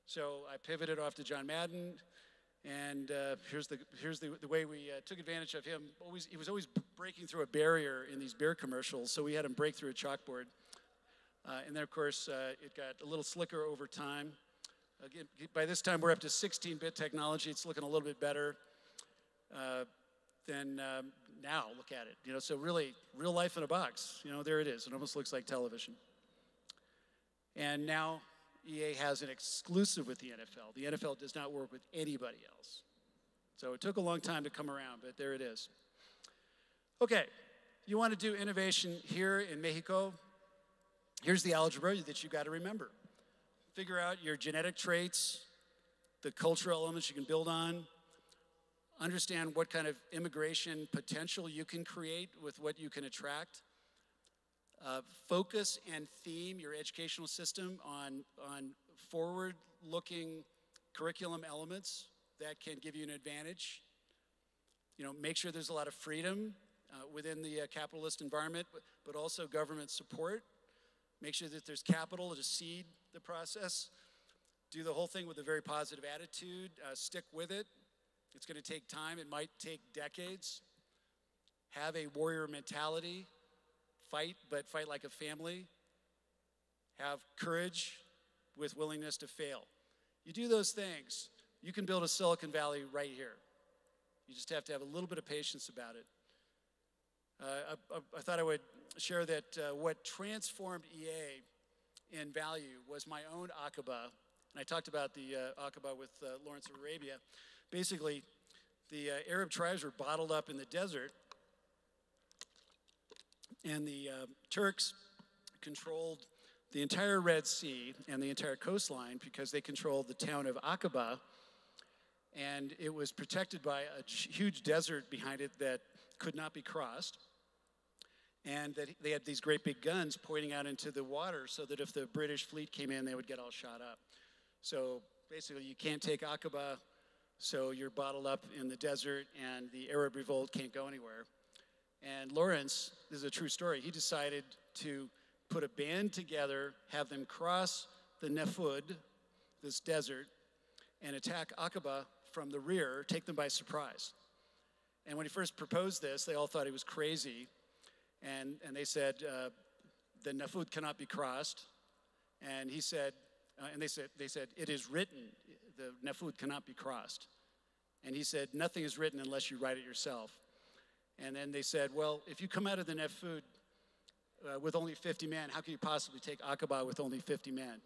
So I pivoted off to John Madden, and here's the way we took advantage of him. He was always breaking through a barrier in these beer commercials, so we had him break through a chalkboard. And then, of course, it got a little slicker over time. Again, by this time, we're up to 16-bit technology. It's looking a little bit better. Then now, look at it. So really, real life in a box. There it is. It almost looks like television. And now EA has an exclusive with the NFL. The NFL does not work with anybody else. So it took a long time to come around, but there it is. Okay, you want to do innovation here in Mexico? Here's the algebra that you've got to remember. Figure out your genetic traits, the cultural elements you can build on, understand what kind of immigration potential you can create with what you can attract. Focus and theme your educational system on forward-looking curriculum elements that can give you an advantage. Make sure there's a lot of freedom within the capitalist environment, but also government support. Make sure that there's capital to seed the process. Do the whole thing with a very positive attitude. Stick with it. It's going to take time. It might take decades. Have a warrior mentality. Fight, but fight like a family. Have courage with willingness to fail. You do those things, you can build a Silicon Valley right here. You just have to have a little bit of patience about it. I thought I would share that what transformed EA in value was my own Aqaba. And I talked about the Aqaba with Lawrence of Arabia. Basically, the Arab tribes were bottled up in the desert, and the Turks controlled the entire Red Sea and the entire coastline because they controlled the town of Aqaba, and it was protected by a huge desert behind it that could not be crossed, and that they had these great big guns pointing out into the water so that if the British fleet came in, they would get all shot up. So basically, you can't take Aqaba, so you're bottled up in the desert, and the Arab revolt can't go anywhere. And Lawrence, this is a true story, he decided to put a band together, have them cross the Nefud, this desert, and attack Aqaba from the rear, take them by surprise. And when he first proposed this, they all thought he was crazy. And they said, the Nefud cannot be crossed. And he said, and they said, it is written, the nefud cannot be crossed. And he said, nothing is written unless you write it yourself. And then they said, well, if you come out of the nefud with only 50 men, how can you possibly take Aqaba with only 50 men?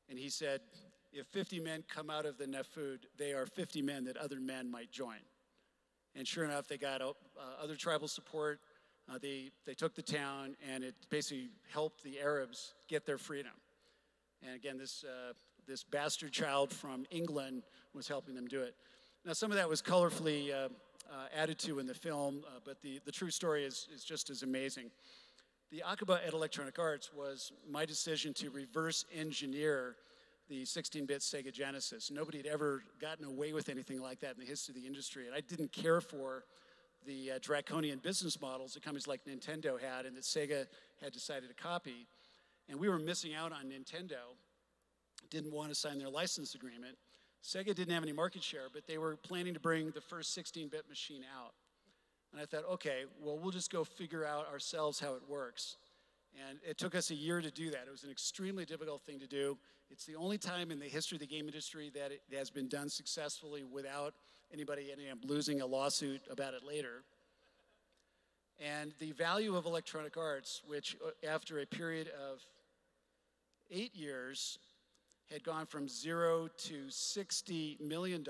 And he said, if 50 men come out of the nefud, they are 50 men that other men might join. And sure enough, they got other tribal support. They took the town, and it basically helped the Arabs get their freedom. And again, this bastard child from England was helping them do it. Now, some of that was colorfully added to in the film, but the true story is just as amazing. The Aqaba at Electronic Arts was my decision to reverse engineer the 16-bit Sega Genesis. Nobody had ever gotten away with anything like that in the history of the industry, and I didn't care for the draconian business models that companies like Nintendo had and that Sega had decided to copy. And we were missing out on Nintendo, didn't want to sign their license agreement. Sega didn't have any market share, but they were planning to bring the first 16-bit machine out. And I thought, okay, well, we'll just go figure out ourselves how it works. And it took us a year to do that. It was an extremely difficult thing to do. It's the only time in the history of the game industry that it has been done successfully without anybody ending up losing a lawsuit about it later. And the value of Electronic Arts, which after a period of 8 years had gone from 0 to $60 million.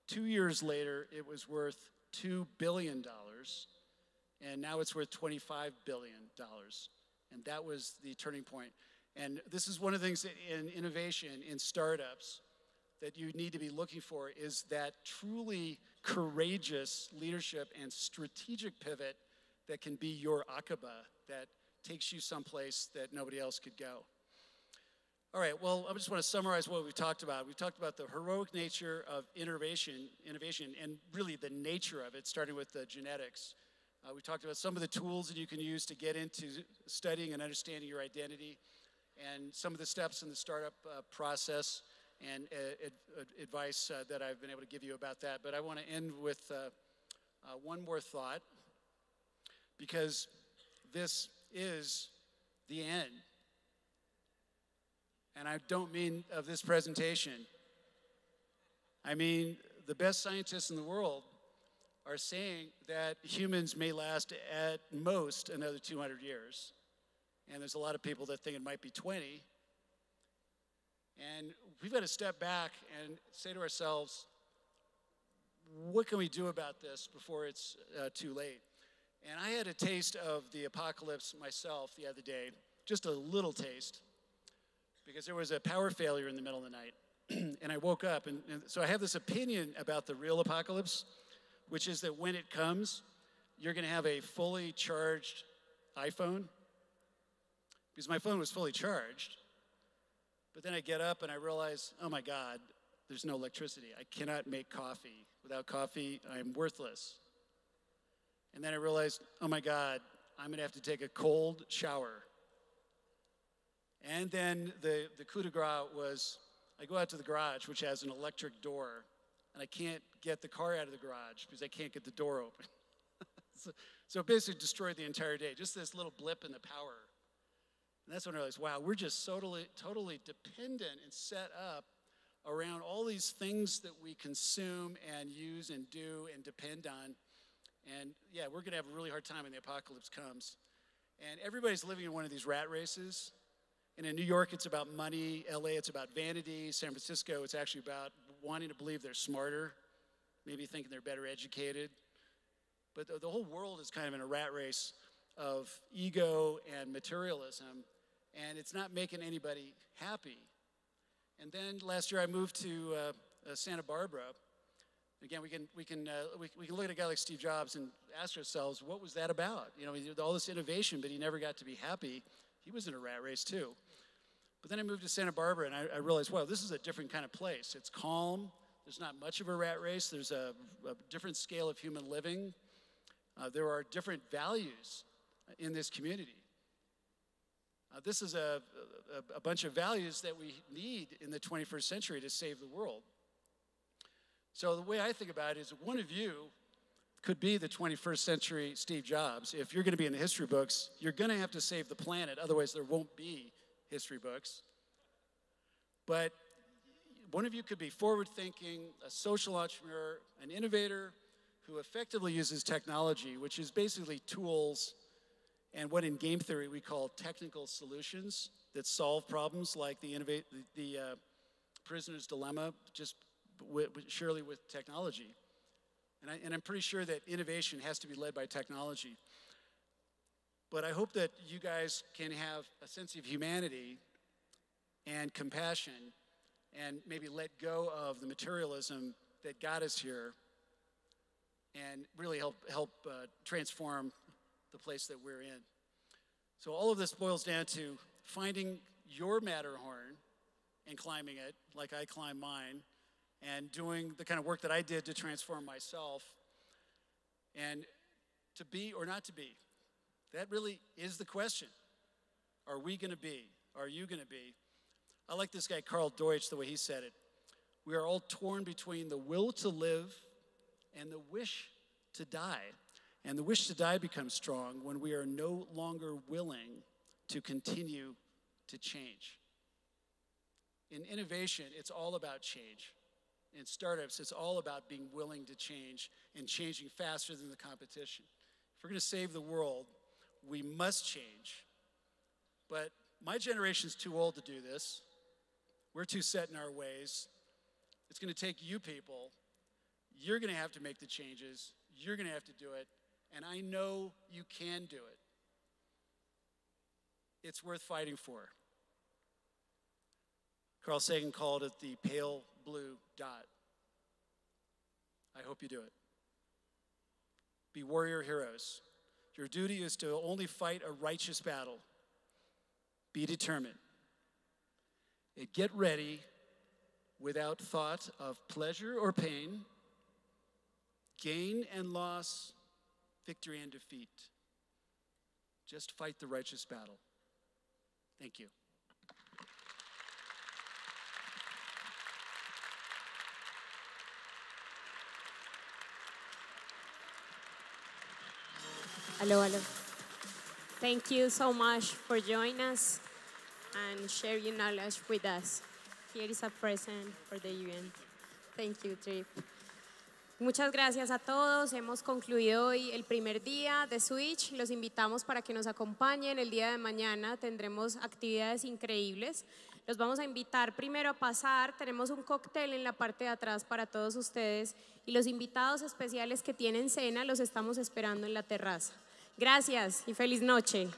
2 years later, it was worth $2 billion, and now it's worth $25 billion. And that was the turning point. And this is one of the things that in innovation, in startups, that you need to be looking for is that truly courageous leadership and strategic pivot that can be your Aqaba, that takes you someplace that nobody else could go. All right, well, I just want to summarize what we've talked about. We've talked about the heroic nature of innovation, and really the nature of it, starting with the genetics. We talked about some of the tools that you can use to get into studying and understanding your identity, and some of the steps in the startup process, and advice that I've been able to give you about that. But I want to end with one more thought, because this is the end. And I don't mean of this presentation. I mean, the best scientists in the world are saying that humans may last at most another 200 years. And there's a lot of people that think it might be 20. And we've got to step back and say to ourselves, what can we do about this before it's too late? And I had a taste of the apocalypse myself the other day, just a little taste, because there was a power failure in the middle of the night. And I woke up, and so I have this opinion about the real apocalypse, which is that when it comes, you're going to have a fully charged iPhone, because my phone was fully charged. But then I get up and I realize, oh my God, there's no electricity. I cannot make coffee. Without coffee, I'm worthless. And then I realized, oh my God, I'm going to have to take a cold shower. And then the coup de grace was, I go out to the garage, which has an electric door, and I can't get the car out of the garage because I can't get the door open. So it basically destroyed the entire day, just this little blip in the power. And that's when I realized, wow, we're just totally dependent and set up around all these things that we consume and use and do and depend on. And yeah, we're going to have a really hard time when the apocalypse comes. And everybody's living in one of these rat races. And in New York, it's about money. LA, it's about vanity. San Francisco, it's actually about wanting to believe they're smarter, maybe thinking they're better educated. But the whole world is kind of in a rat race of ego and materialism, and it's not making anybody happy. And then last year I moved to Santa Barbara. Again, we can look at a guy like Steve Jobs and ask ourselves, what was that about? You know, he did all this innovation, but he never got to be happy. He was in a rat race too. But then I moved to Santa Barbara, and I realized, wow, this is a different kind of place. It's calm. There's not much of a rat race. There's a different scale of human living. There are different values in this community. This is a bunch of values that we need in the 21st century to save the world. So the way I think about it is one of you could be the 21st century Steve Jobs. If you're going to be in the history books, you're going to have to save the planet. Otherwise, there won't be history books. But one of you could be forward-thinking, a social entrepreneur, an innovator who effectively uses technology, which is basically tools and what in game theory we call technical solutions that solve problems like the prisoner's dilemma, just surely with technology. And I'm pretty sure that innovation has to be led by technology. But I hope that you guys can have a sense of humanity and compassion and maybe let go of the materialism that got us here and really help transform the place that we're in. So all of this boils down to finding your Matterhorn and climbing it like I climbed mine, and doing the kind of work that I did to transform myself, and to be or not to be. That really is the question. Are we going to be? Are you going to be? I like this guy, Carl Deutsch, the way he said it. We are all torn between the will to live and the wish to die. And the wish to die becomes strong when we are no longer willing to continue to change. In innovation, it's all about change. In startups, it's all about being willing to change and changing faster than the competition. If we're going to save the world, we must change. But my generation's too old to do this. We're too set in our ways. It's going to take you people. You're going to have to make the changes. You're going to have to do it. And I know you can do it. It's worth fighting for. Carl Sagan called it the pale blue dot. I hope you do it. Be warrior heroes. Your duty is to only fight a righteous battle. Be determined. And get ready without thought of pleasure or pain, gain and loss, victory and defeat. Just fight the righteous battle. Thank you. Hello, hello. Thank you so much for joining us and sharing your knowledge with us. Here is a present for the event. Thank you, Trip. Muchas gracias a todos. Hemos concluido hoy el primer día de Switch. Los invitamos para que nos acompañen. El día de mañana tendremos actividades increíbles. Los vamos a invitar primero a pasar. Tenemos un cóctel en la parte de atrás para todos ustedes. Y los invitados especiales que tienen cena los estamos esperando en la terraza. Gracias y feliz noche.